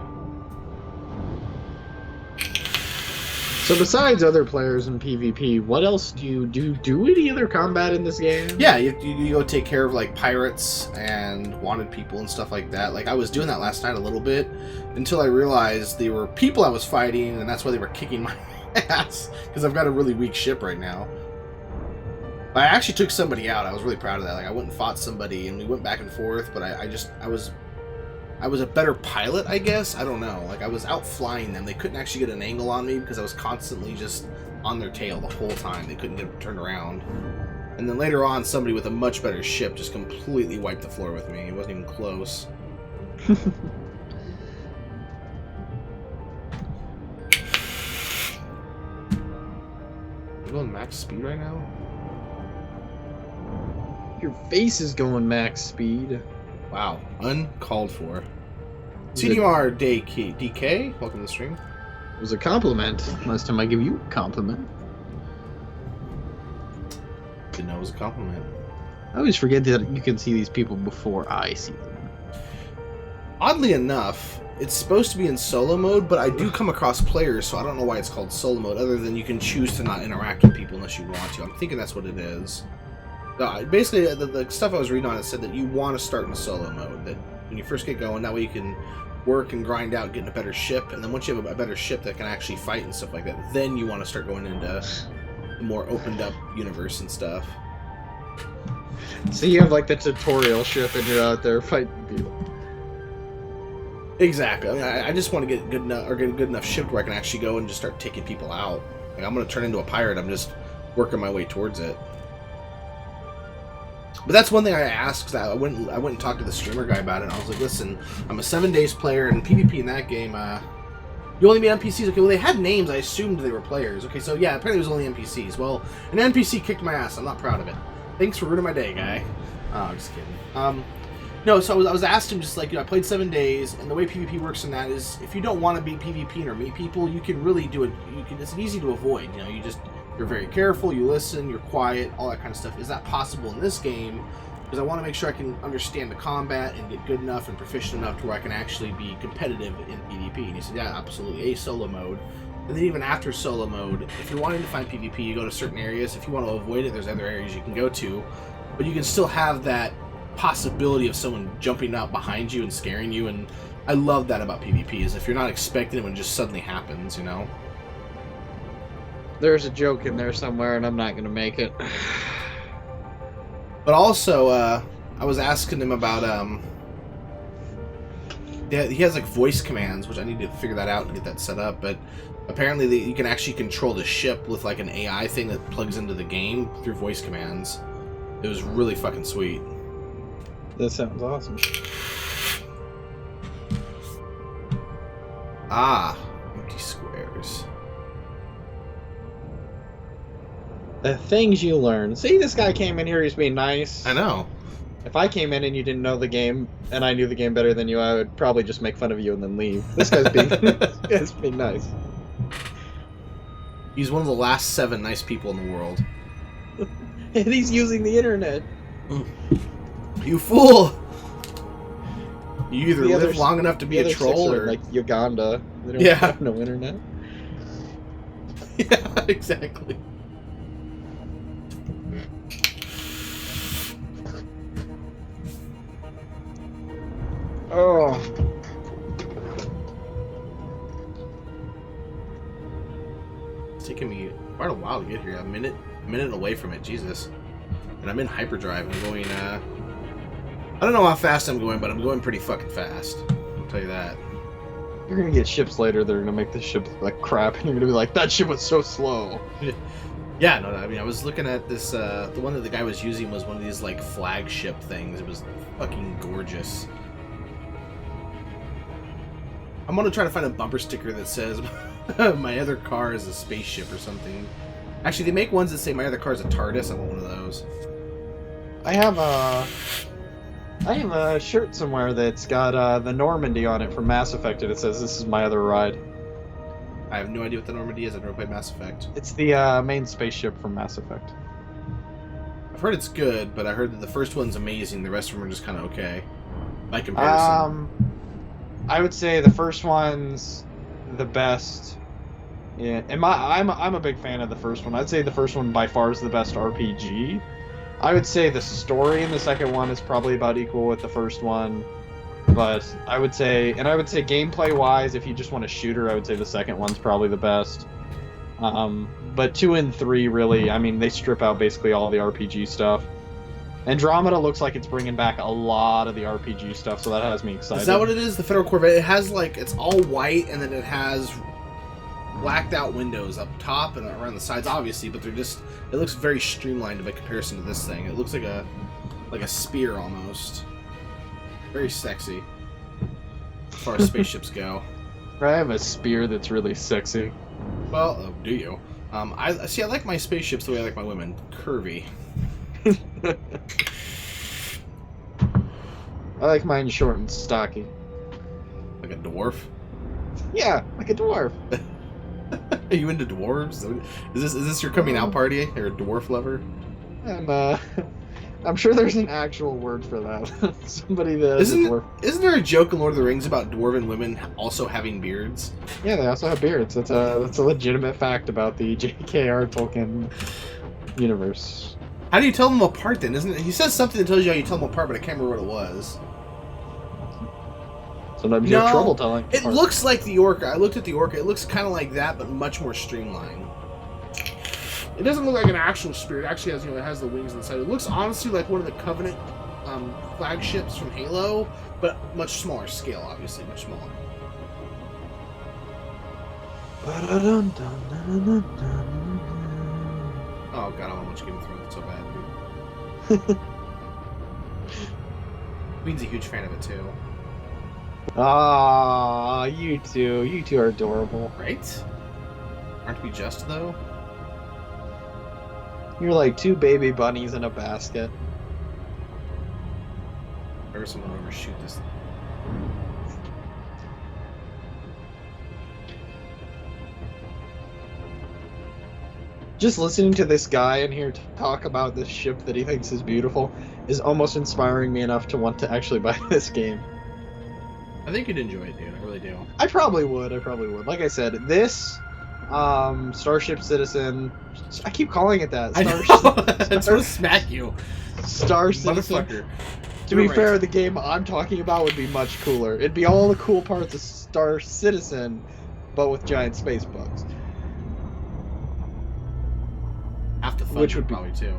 Speaker 2: So besides other players in PvP, what else do you do any other combat in this game?
Speaker 1: Yeah, you go take care of like pirates and wanted people and stuff like that. Like I was doing that last night a little bit until I realized they were people I was fighting, and that's why they were kicking my ass because I've got a really weak ship right now. But I actually took somebody out. I was really proud of that. Like I went and fought somebody, and we went back and forth. But I was a better pilot, I guess. I don't know. Like I was out flying them. They couldn't actually get an angle on me because I was constantly just on their tail the whole time. They couldn't get turned around. And then later on, somebody with a much better ship just completely wiped the floor with me. It wasn't even close. You going max speed right now?
Speaker 2: Your face is going max speed.
Speaker 1: Wow, uncalled for.
Speaker 2: Is it-
Speaker 1: CDR DK, welcome to the stream.
Speaker 2: It was a compliment. Last time I give you a compliment.
Speaker 1: Didn't know it was a compliment.
Speaker 2: I always forget that you can see these people before I see them.
Speaker 1: Oddly enough, it's supposed to be in solo mode, but I do come across players, so I don't know why it's called solo mode, other than you can choose to not interact with people unless you want to. I'm thinking that's what it is. Basically, the stuff I was reading on it said that you want to start in solo mode, that when you first get going, that way you can work and grind out getting a better ship, and then once you have a better ship that can actually fight and stuff like that, then you want to start going into the more opened up universe and stuff.
Speaker 2: So you have like the tutorial ship and you're out there fighting people.
Speaker 1: Exactly. I mean, I just want to get good enough, or get a good enough ship where I can actually go and just start taking people out. Like I'm going to turn into a pirate. I'm just working my way towards it. But that's one thing I asked, because I went and talked to the streamer guy about it, and I was like, listen, I'm a 7 days player, and PvP in that game, you only meet NPCs. Okay, well, they had names. I assumed they were players. Okay, so yeah, apparently it was only NPCs. Well, an NPC kicked my ass. I'm not proud of it. Thanks for ruining my day, guy. Oh, I'm just kidding. No, so I was asked him, just like, I played 7 days, and the way PvP works in that is, if you don't want to be PvP or meet people, you can really do it. It's easy to avoid. You're very careful, you listen, you're quiet, all that kind of stuff. Is that possible in this game? Because I want to make sure I can understand the combat and get good enough and proficient enough to where I can actually be competitive in PvP. And he said, yeah, absolutely, a solo mode. And then even after solo mode, if you're wanting to find PvP, you go to certain areas. If you want to avoid it, there's other areas you can go to. But you can still have that possibility of someone jumping out behind you and scaring you. And I love that about PvP, is if you're not expecting it when it just suddenly happens, you know?
Speaker 2: There's a joke in there somewhere, and I'm not going to make it.
Speaker 1: But also, I was asking him about, yeah, he has like voice commands, which I need to figure that out and get that set up, but apparently you can actually control the ship with like an AI thing that plugs into the game through voice commands. It was really fucking sweet.
Speaker 2: That sounds awesome.
Speaker 1: Ah, empty squares.
Speaker 2: The things you learn. See, this guy came in here, he's being nice.
Speaker 1: I know.
Speaker 2: If I came in and you didn't know the game, and I knew the game better than you, I would probably just make fun of you and then leave. This guy's being nice.
Speaker 1: He's one of the last 7 nice people in the world.
Speaker 2: And he's using the internet.
Speaker 1: You fool! You either
Speaker 2: The
Speaker 1: live
Speaker 2: others-
Speaker 1: long enough to be
Speaker 2: The
Speaker 1: a
Speaker 2: other
Speaker 1: troll,
Speaker 2: six are
Speaker 1: or...
Speaker 2: in, like Uganda. They don't
Speaker 1: Yeah.
Speaker 2: have no internet.
Speaker 1: Yeah, exactly.
Speaker 2: Oh.
Speaker 1: It's taking me quite a while to get here. A minute away from it, Jesus. And I'm in hyperdrive. I'm going, I don't know how fast I'm going, but I'm going pretty fucking fast. I'll tell you that.
Speaker 2: You're gonna get ships later that are gonna make this ship look like crap, and you're gonna be like, that ship was so slow.
Speaker 1: Yeah, no, I mean, I was looking at this, the one that the guy was using was one of these, like, flagship things. It was fucking gorgeous. I'm gonna try to find a bumper sticker that says, my other car is a spaceship or something. Actually, they make ones that say my other car is a TARDIS. I want one of those.
Speaker 2: I have a shirt somewhere that's got the Normandy on it from Mass Effect, and it says, this is my other ride.
Speaker 1: I have no idea what the Normandy is. I've never played Mass Effect.
Speaker 2: It's the main spaceship from Mass Effect.
Speaker 1: I've heard it's good, but I heard that the first one's amazing. The rest of them are just kind of okay. By comparison.
Speaker 2: I would say the first one's the best. Yeah, and I'm a big fan of the first one. I'd say the first one by far is the best RPG. I would say the story in the second one is probably about equal with the first one. But I would say gameplay wise, if you just want a shooter, I would say the second one's probably the best. But 2 and 3 really, I mean, they strip out basically all the RPG stuff. Andromeda looks like it's bringing back a lot of the RPG stuff, so that has me excited.
Speaker 1: Is that what it is? The Federal Corvette? It has, like, it's all white, and then it has blacked out windows up top and around the sides, obviously, but they're just, it looks very streamlined by comparison to this thing. It looks like a spear almost. Very sexy as far as spaceships go.
Speaker 2: I have a spear that's really sexy.
Speaker 1: Well, oh, do you? I like my spaceships the way I like my women. Curvy.
Speaker 2: I like mine short and stocky.
Speaker 1: Like a dwarf?
Speaker 2: Yeah, like a dwarf.
Speaker 1: Are you into dwarves? Is this your coming out party? You're a dwarf lover?
Speaker 2: And I'm sure there's an actual word for that. Somebody that is a dwarf.
Speaker 1: Isn't there a joke in Lord of the Rings about dwarven women also having beards?
Speaker 2: Yeah, they also have beards. That's a legitimate fact about the J.K.R. Tolkien universe.
Speaker 1: How do you tell them apart then? Isn't it? He says something that tells you how you tell them apart, but I can't remember what it was.
Speaker 2: Sometimes you have trouble telling.
Speaker 1: It looks like the Orca. I looked at the Orca. It looks kind of like that, but much more streamlined. It doesn't look like an actual spear. It actually has, it has the wings on the side. It looks honestly like one of the Covenant flagships from Halo, but much smaller scale, obviously, much smaller. Oh god, I want to watch Game of Thrones. It's so bad, dude. Queen's a huge fan of it too.
Speaker 2: Ah, you two. You two are adorable.
Speaker 1: Right? Aren't we just, though?
Speaker 2: You're like two baby bunnies in a basket.
Speaker 1: Or someone overshoot this thing.
Speaker 2: Just listening to this guy in here talk about this ship that he thinks is beautiful is almost inspiring me enough to want to actually buy this game.
Speaker 1: I think you'd enjoy it, dude. I really do.
Speaker 2: I probably would. Like I said, this, Starship Citizen. I keep calling it that.
Speaker 1: I know. That's gonna smack you.
Speaker 2: Star Citizen.
Speaker 1: Motherfucker.
Speaker 2: To be fair, the game I'm talking about would be much cooler. It'd be all the cool parts of Star Citizen, but with giant space bugs.
Speaker 1: Half the fun,
Speaker 2: Which would be-
Speaker 1: probably too.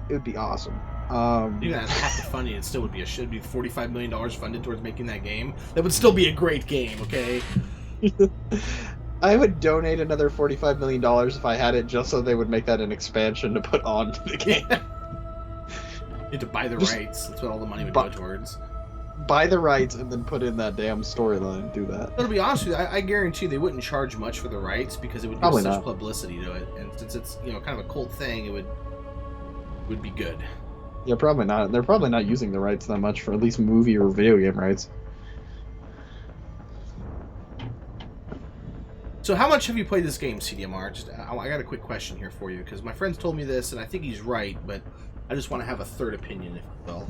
Speaker 2: It would be awesome.
Speaker 1: Even at half the funding, it still would be should be $45 million funded towards making that game. That would still be a great game, okay?
Speaker 2: I would donate another $45 million if I had it, just so they would make that an expansion to put on to the game.
Speaker 1: You have to buy the rights. That's what all the money would go towards.
Speaker 2: Buy the rights and then put in that damn storyline. Do that.
Speaker 1: But to be honest with you, I guarantee they wouldn't charge much for the rights because it would give
Speaker 2: Probably
Speaker 1: such
Speaker 2: not.
Speaker 1: publicity to it, and since it's kind of a cult thing, it would be good.
Speaker 2: Yeah, probably not. They're probably not using the rights that much for at least movie or video game rights.
Speaker 1: So how much have you played this game, CDMR? I got a quick question here for you, because my friends told me this, and I think he's right, but I just want to have a third opinion, if you will.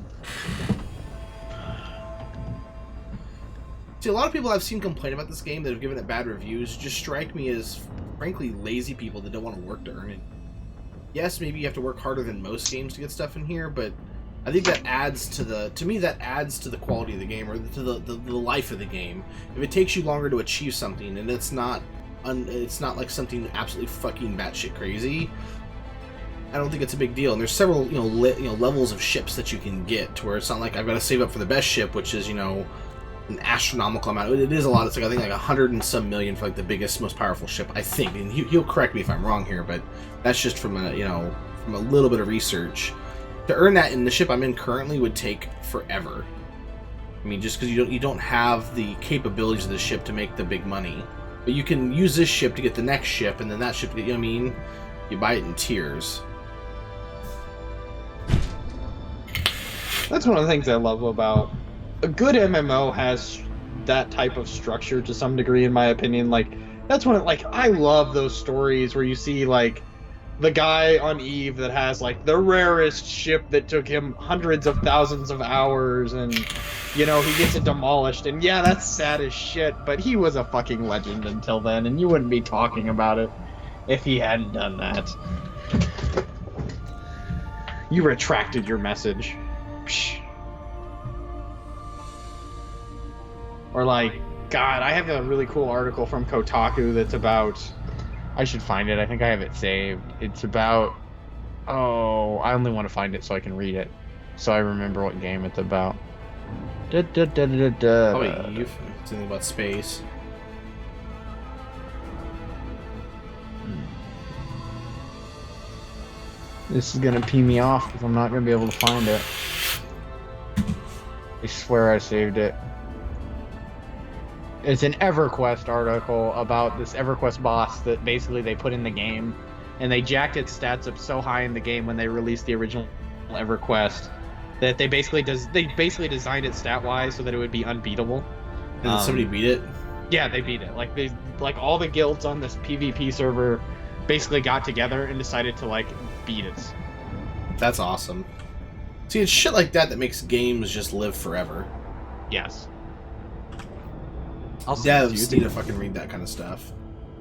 Speaker 1: See, a lot of people I've seen complain about this game that have given it bad reviews just strike me as, frankly, lazy people that don't want to work to earn it. Yes, maybe you have to work harder than most games to get stuff in here, but I think that adds to the quality of the game, or to the life of the game. If it takes you longer to achieve something, and it's not like something absolutely fucking batshit crazy, I don't think it's a big deal. And there's several levels of ships that you can get to where it's not like I've got to save up for the best ship, which is an astronomical amount. It is a lot. It's like I think like 100 and some million for like the biggest, most powerful ship. I think, and he'll correct me if I'm wrong here, but that's just from a little bit of research. To earn that in the ship I'm in currently would take forever. I mean, just because you don't have the capabilities of the ship to make the big money, but you can use this ship to get the next ship, and then that ship, you buy it in tiers.
Speaker 2: That's one of the things I love about a good MMO has that type of structure to some degree, in my opinion. Like, that's when I love those stories where you see like the guy on Eve that has like the rarest ship that took him hundreds of thousands of hours, and he gets it demolished, and yeah, that's sad as shit, but he was a fucking legend until then, and you wouldn't be talking about it if he hadn't done that. You retracted your message. Psh. Or like, God, I have a really cool article from Kotaku that's about, I should find it, I think I have it saved. It's about, I only want to find it so I can read it, so I remember what game it's about.
Speaker 1: Probably Eve. Something about space.
Speaker 2: This is gonna pee me off because I'm not gonna be able to find it. I swear I saved it. It's an EverQuest article about this EverQuest boss that basically they put in the game, and they jacked its stats up so high in the game when they released the original EverQuest that they basically designed it stat-wise so that it would be unbeatable.
Speaker 1: Did somebody beat it?
Speaker 2: Yeah, they beat it. Like all the guilds on this PvP server basically got together and decided to beat it.
Speaker 1: That's awesome. See, it's shit like that makes games just live forever.
Speaker 2: Yes.
Speaker 1: Devs need to fucking read that kind of stuff.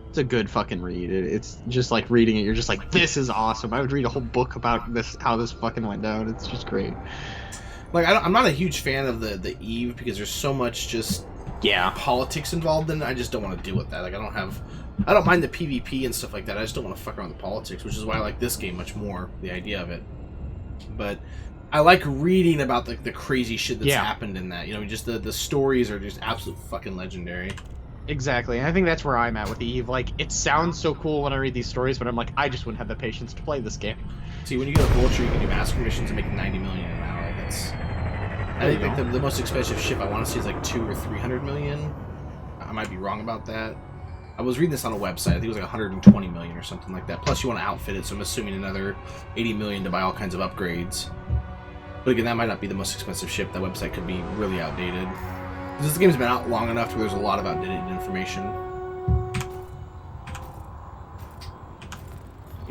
Speaker 2: It's a good fucking read. It's just like reading it, you're just like, this is awesome. I would read a whole book about this, how this fucking went down. It's just great.
Speaker 1: Like, I'm not a huge fan of the Eve because there's so much just politics involved in it. I just don't want to deal with that. Like, I don't mind the PvP and stuff like that. I just don't want to fuck around with the politics, which is why I like this game much more, the idea of it. But I like reading about the crazy shit that's happened in that. Just the stories are just absolute fucking legendary.
Speaker 2: Exactly, and I think that's where I'm at with Eve. Like, it sounds so cool when I read these stories, but I'm like, I just wouldn't have the patience to play this game.
Speaker 1: See, when you go to Vulture, you can do master missions and make 90 million an hour. I think like the most expensive ship I want to see is like 200 or 300 million. I might be wrong about that. I was reading this on a website. I think it was like 120 million or something like that. Plus, you want to outfit it, so I'm assuming another 80 million to buy all kinds of upgrades. But again, that might not be the most expensive ship. That website could be really outdated. Because this game's been out long enough where there's a lot of outdated information.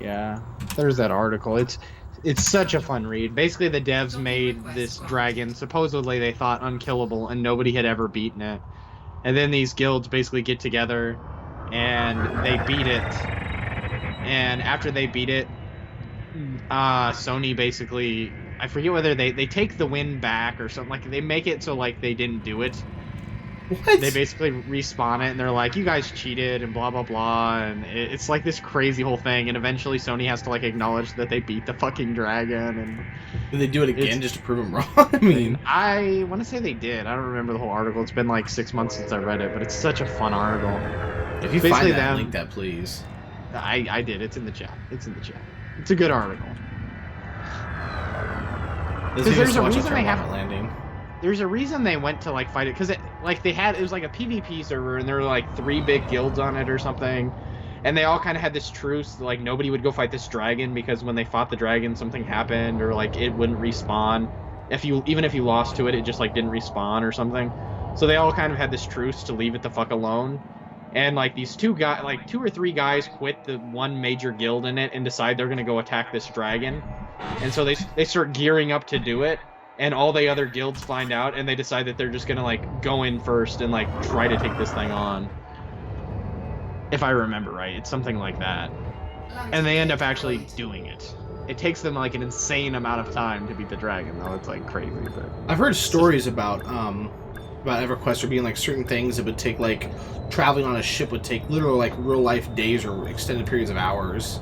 Speaker 2: Yeah, there's that article. It's such a fun read. Basically, the devs made this dragon. Supposedly, they thought unkillable, and nobody had ever beaten it. And then these guilds basically get together, and they beat it. And after they beat it, Sony basically, I forget whether they take the win back or something. Like, they make it so like they didn't do it.
Speaker 1: What?
Speaker 2: They basically respawn it, and they're like, you guys cheated, and blah, blah, blah, and it's like this crazy whole thing, and eventually Sony has to, like, acknowledge that they beat the fucking dragon, and...
Speaker 1: Did they do it again just to prove them wrong? I mean...
Speaker 2: I want to say they did. I don't remember the whole article. It's been, like, 6 months since I read it, but it's such a fun article.
Speaker 1: If you find that, link that, please.
Speaker 2: I did. It's in the chat. It's in the chat. It's a good article. Because there's a reason they have...
Speaker 1: landing.
Speaker 2: There's a reason they went to like fight it, because it was like a PvP server, and there were like 3 big guilds on it or something, and they all kind of had this truce, like nobody would go fight this dragon because when they fought the dragon something happened, or like it wouldn't respawn. Even if you lost to it, it just like didn't respawn or something. So they all kind of had this truce to leave it the fuck alone. And like these 2 or 3 guys quit the one major guild in it and decide they're gonna go attack this dragon, and so they start gearing up to do it. And all the other guilds find out, and they decide that they're just gonna like go in first and like try to take this thing on. If I remember right, it's something like that. And they end up actually doing it. It takes them like an insane amount of time to beat the dragon, though. It's like crazy. But
Speaker 1: I've heard stories about EverQuest there being like certain things that would take like traveling on a ship would take literally like real life days or extended periods of hours.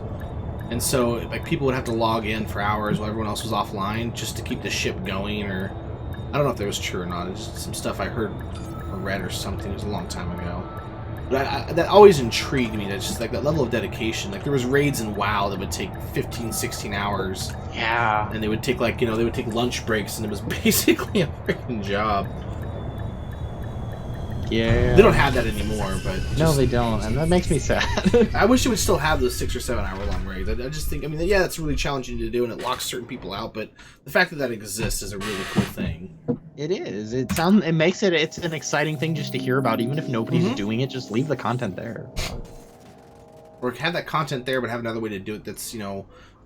Speaker 1: And so, like, people would have to log in for hours while everyone else was offline just to keep the ship going, or... I don't know if that was true or not. It's just some stuff I heard or read or something. It was a long time ago. But that always intrigued me. That's just, like, that level of dedication. Like, there was raids in WoW that would take 15, 16 hours.
Speaker 2: yeah,
Speaker 1: And they would take, like, they would take lunch breaks, and it was basically a freaking job.
Speaker 2: yeah.
Speaker 1: They don't have that anymore, but...
Speaker 2: No, they don't, and that makes me sad.
Speaker 1: I wish it would still have those 6 or 7 hour long raids. I just think, I mean, yeah, that's really challenging to do, and it locks certain people out, but the fact that that exists is a really cool thing.
Speaker 2: It is. It makes it. It's an exciting thing just to hear about, even if nobody's doing it. Just leave the content there.
Speaker 1: Or have that content there, but have another way to do it that's,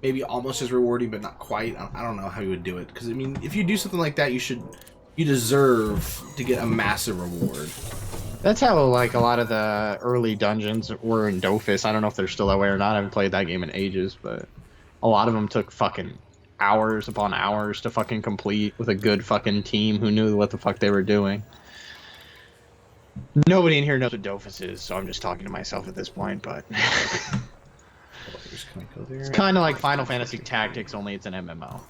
Speaker 1: maybe almost as rewarding, but not quite. I don't know how you would do it, because I mean, if you do something like that, you deserve to get a massive reward.
Speaker 2: That's how, like, a lot of the early dungeons were in Dofus. I don't know if they're still that way or not. I haven't played that game in ages, but a lot of them took fucking hours upon hours to fucking complete with a good fucking team who knew what the fuck they were doing. Nobody in here knows what Dofus is, so I'm just talking to myself at this point, but... It's kind of like Final Fantasy Tactics, only it's an MMO.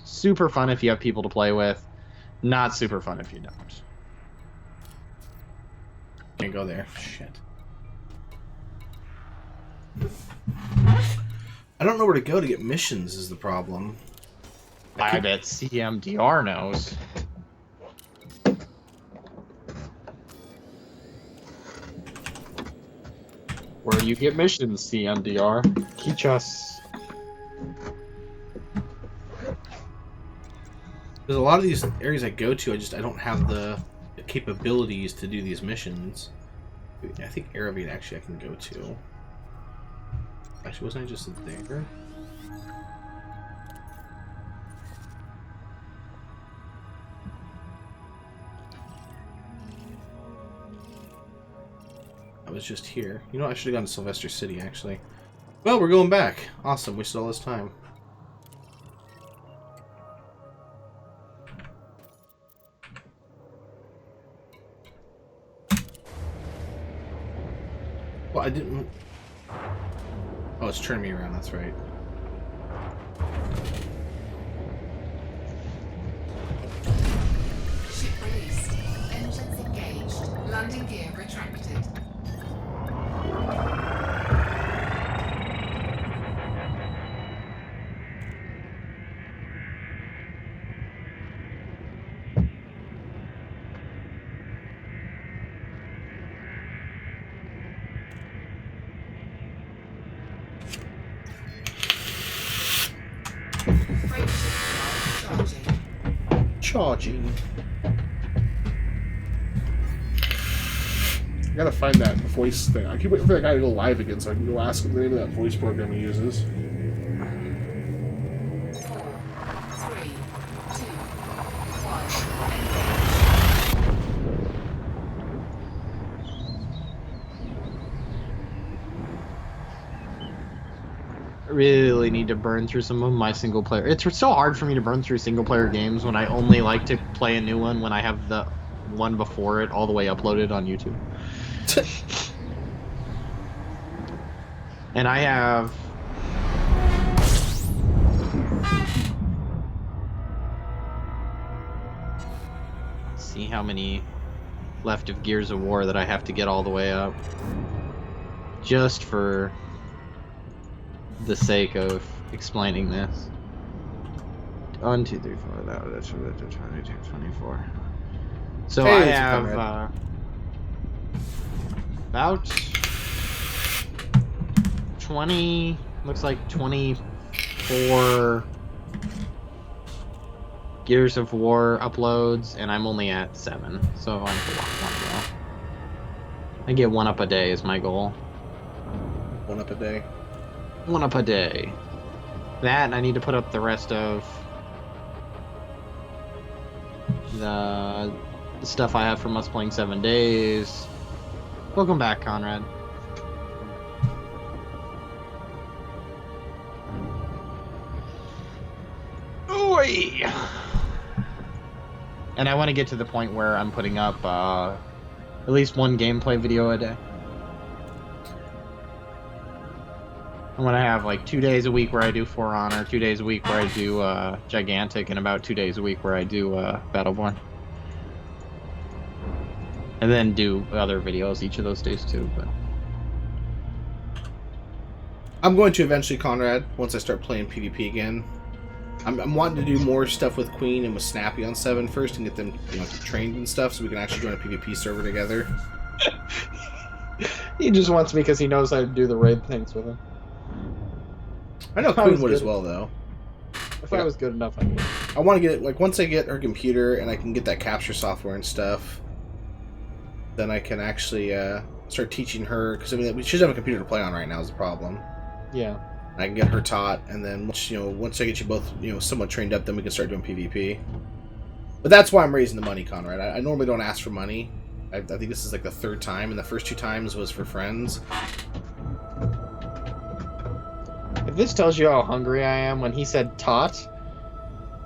Speaker 2: Super fun if you have people to play with. Not super fun if you don't.
Speaker 1: Can't go there. Shit. I don't know where to go to get missions is the problem.
Speaker 2: I bet CMDR knows. Where you get missions, CMDR. Teach us.
Speaker 1: There's a lot of these areas I go to, I don't have the capabilities to do these missions. I think Eravine actually I can go to. Actually, wasn't I just there? I was just here. You know, I should have gone to Sylvester City, actually. Well, we're going back. Awesome, wasted all this time. Well, I didn't... Oh, it's turning me around, that's right.
Speaker 3: Ship released. Engines engaged. Landing gear retracted.
Speaker 1: Charging.
Speaker 5: I gotta find that voice thing. I keep waiting for that guy to go live again so I can go ask him the name of that voice program he uses.
Speaker 3: 4, 3, 2, 1.
Speaker 2: I really need to burn through some of my single player. It's so hard for me to burn through single player games when I only like to play a new one when I have the one before it all the way uploaded on YouTube. And I have let's see how many left of Gears of War that I have to get all the way up just for the sake of explaining this. 1, 2, 3, 4. That's 22, 24. So
Speaker 1: Hey,
Speaker 2: I
Speaker 1: it's a
Speaker 2: have
Speaker 1: comrade.
Speaker 2: about 20. Looks like 24 Gears of War uploads, and I'm only at 7. So I'm one to go. I get 1 up a day is my goal.
Speaker 1: 1 up a day.
Speaker 2: 1 up a day. That, and I need to put up the rest of the stuff I have from us playing 7 days. Welcome back, Conrad. Oi! And I want to get to the point where I'm putting up at least 1 gameplay video a day. I'm gonna have like 2 days a week where I do For Honor, 2 days a week where I do Gigantic, and about 2 days a week where I do Battleborn. And then do other videos each of those days too. But
Speaker 1: I'm going to eventually, Conrad, once I start playing PvP again. I'm wanting to do more stuff with Queen and with Snappy on 7 first and get them, trained and stuff so we can actually join a PvP server together.
Speaker 2: he just wants me because he knows I do the raid things with him.
Speaker 1: I know
Speaker 2: If I
Speaker 1: Queen
Speaker 2: was
Speaker 1: would as
Speaker 2: good.
Speaker 1: well, though.
Speaker 2: If I was good enough, I would.
Speaker 1: I want to get, once I get her computer and I can get that capture software and stuff, then I can actually start teaching her, because, she doesn't have a computer to play on right now is the problem.
Speaker 2: Yeah.
Speaker 1: I can get her taught, and then, once I get you both, somewhat trained up, then we can start doing PvP. But that's why I'm raising the money, Conrad. I normally don't ask for money. I think this is like the 3rd time, and the first 2 times was for friends.
Speaker 2: If this tells you how hungry I am, when he said taught,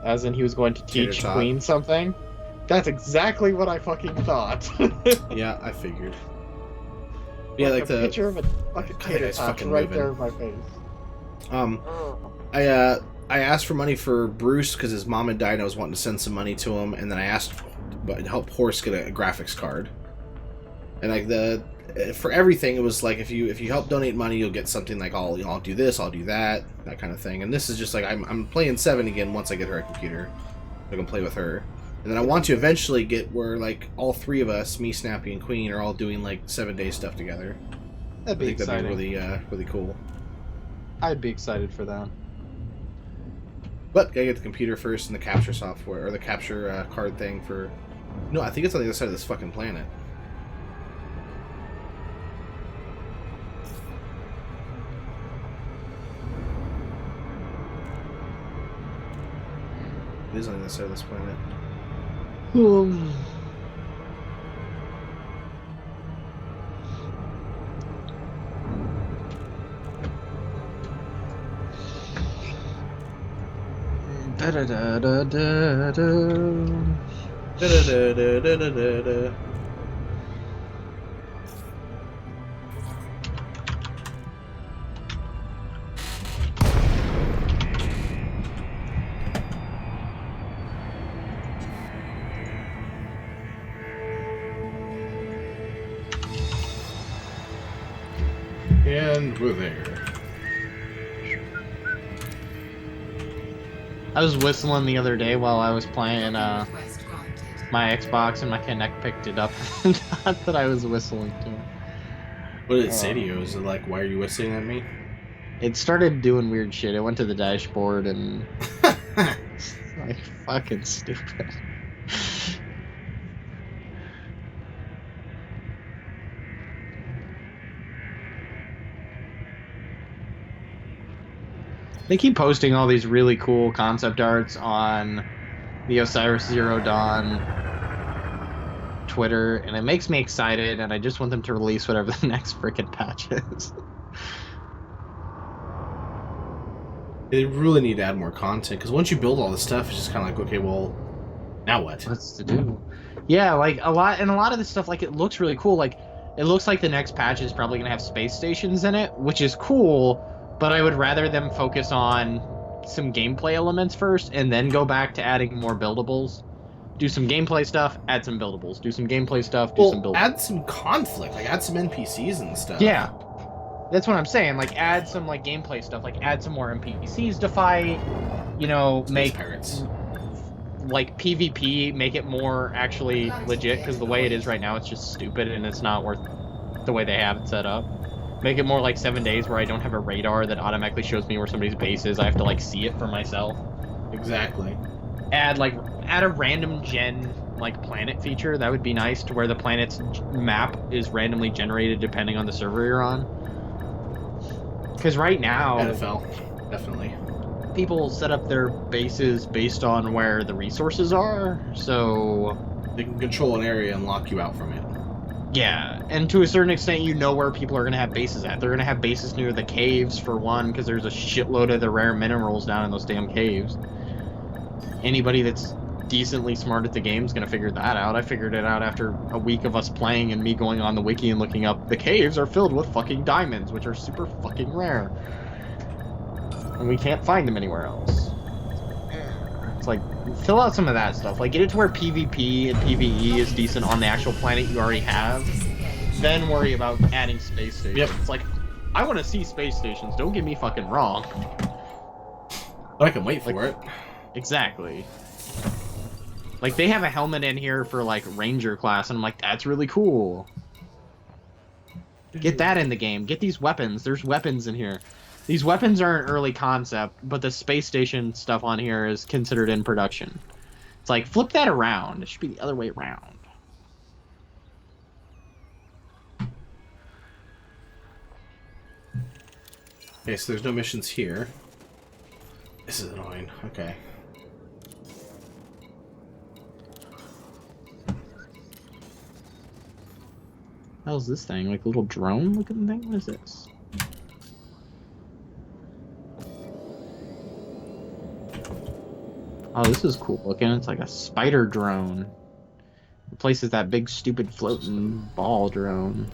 Speaker 2: as in he was going to teach
Speaker 1: Tater tot.
Speaker 2: Queen something, that's exactly what I fucking thought.
Speaker 1: Yeah, I figured. Yeah, like
Speaker 2: a
Speaker 1: the
Speaker 2: picture of a fucking
Speaker 1: God,
Speaker 2: tater
Speaker 1: it's
Speaker 2: tot
Speaker 1: fucking
Speaker 2: right
Speaker 1: moving.
Speaker 2: there in my face.
Speaker 1: I asked for money for Bruce because his mom had died and I was wanting to send some money to him, and then I asked to help Horse get a graphics card. And like for everything, it was like if you help donate money, you'll get something like I'll do this, I'll do that kind of thing. And this is just like I'm playing 7 again once I get her a computer, so I can play with her. And then I want to eventually get where like all 3 of us, me, Snappy, and Queen, are all doing like 7 day stuff together.
Speaker 2: That'd be
Speaker 1: I think
Speaker 2: exciting.
Speaker 1: that'd be really cool.
Speaker 2: I'd be excited for that.
Speaker 1: But gotta get the computer first and the capture software, or the capture card thing for... No, I think it's on the other side of this fucking planet. It is on the other side of this planet. Da-da-da-da-da-da. And we're there.
Speaker 2: I was whistling the other day while I was playing
Speaker 3: Request granted.
Speaker 2: my Xbox, and my Kinect picked it up. Not that I was whistling to it.
Speaker 1: What did it say to you? Is it like, why are you whistling at me?
Speaker 2: It started doing weird shit. It went to the dashboard and it's like fucking stupid. They keep posting all these really cool concept arts on the Osiris Zero Dawn Twitter, and it makes me excited, and I just want them to release whatever the next frickin' patch is.
Speaker 1: They really need to add more content, because once you build all this stuff, it's just kind of like, okay, well, now what?
Speaker 2: What's to do? Yeah, like a lot of this stuff, like it looks really cool. Like it looks like the next patch is probably gonna have space stations in it, which is cool. But I would rather them focus on some gameplay elements first, and then go back to adding more buildables. Do some gameplay stuff, add some buildables. Do some gameplay stuff, do some buildables.
Speaker 1: Add some conflict, like add some NPCs and stuff.
Speaker 2: Yeah, that's what I'm saying. Like add some like gameplay stuff. Like add some more NPCs to fight. You know, make
Speaker 1: pirates.
Speaker 2: Like PvP, make it more actually legit, because the way it is right now, it's just stupid and it's not worth the way they have it set up. Make it more like 7 days, where I don't have a radar that automatically shows me where somebody's base is. I have to like see it for myself.
Speaker 1: Exactly.
Speaker 2: Add a random gen like planet feature. That would be nice, to where the planet's map is randomly generated depending on the server you're on. Because right now,
Speaker 1: NFL, definitely.
Speaker 2: People set up their bases based on where the resources are, so
Speaker 1: they can control an area and lock you out from it.
Speaker 2: Yeah, and to a certain extent, you know where people are going to have bases at. They're going to have bases near the caves, for one, because there's a shitload of the rare minerals down in those damn caves. Anybody that's decently smart at the game is going to figure that out. I figured it out after a week of us playing and me going on the wiki and looking up, the caves are filled with fucking diamonds, which are super fucking rare. And we can't find them anywhere else. It's like, fill out some of that stuff. Like, get it to where PvP and PvE is decent on the actual planet you already have. Then worry about adding space stations.
Speaker 1: Yep.
Speaker 2: It's like, I want to see space stations. Don't get me fucking wrong.
Speaker 1: But I can wait for it.
Speaker 2: Exactly. Like, they have a helmet in here for, like, Ranger class, and I'm like, that's really cool. Get that in the game. Get these weapons. There's weapons in here. These weapons are an early concept, but the space station stuff on here is considered in production. It's like, flip that around. It should be the other way around.
Speaker 1: Okay, so there's no missions here. This is annoying. Okay.
Speaker 2: How's this thing? Like a little drone looking thing? What is this? Oh, this is cool looking. It's like a spider drone. Replaces that big stupid floating ball drone.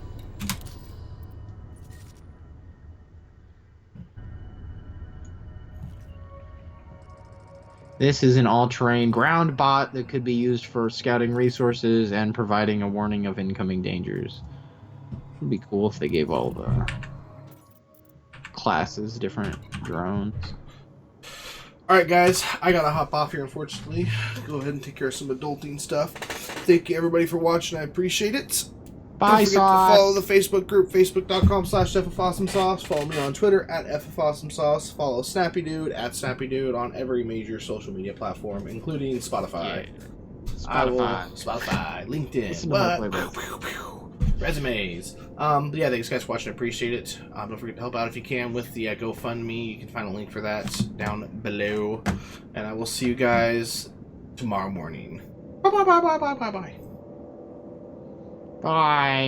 Speaker 2: This is an all-terrain ground bot that could be used for scouting resources and providing a warning of incoming dangers. It'd be cool if they gave all the classes different drones.
Speaker 1: Alright guys, I gotta hop off here unfortunately. Go ahead and take care of some adulting stuff. Thank you everybody for watching, I appreciate it.
Speaker 2: Bye,
Speaker 1: Don't forget
Speaker 2: Sauce.
Speaker 1: to follow the Facebook group, facebook.com/FFAwesomeSauce. Follow me on Twitter @FFAwesomeSauce. Follow Snappy Dude @SnappyDude on every major social media platform, including Spotify. Spotify, LinkedIn,
Speaker 2: Listen to my playbook.
Speaker 1: resumes. Yeah, thanks guys for watching. I appreciate it. Don't forget to help out if you can with the GoFundMe. You can find a link for that down below. And I will see you guys tomorrow morning. Bye.
Speaker 2: Bye.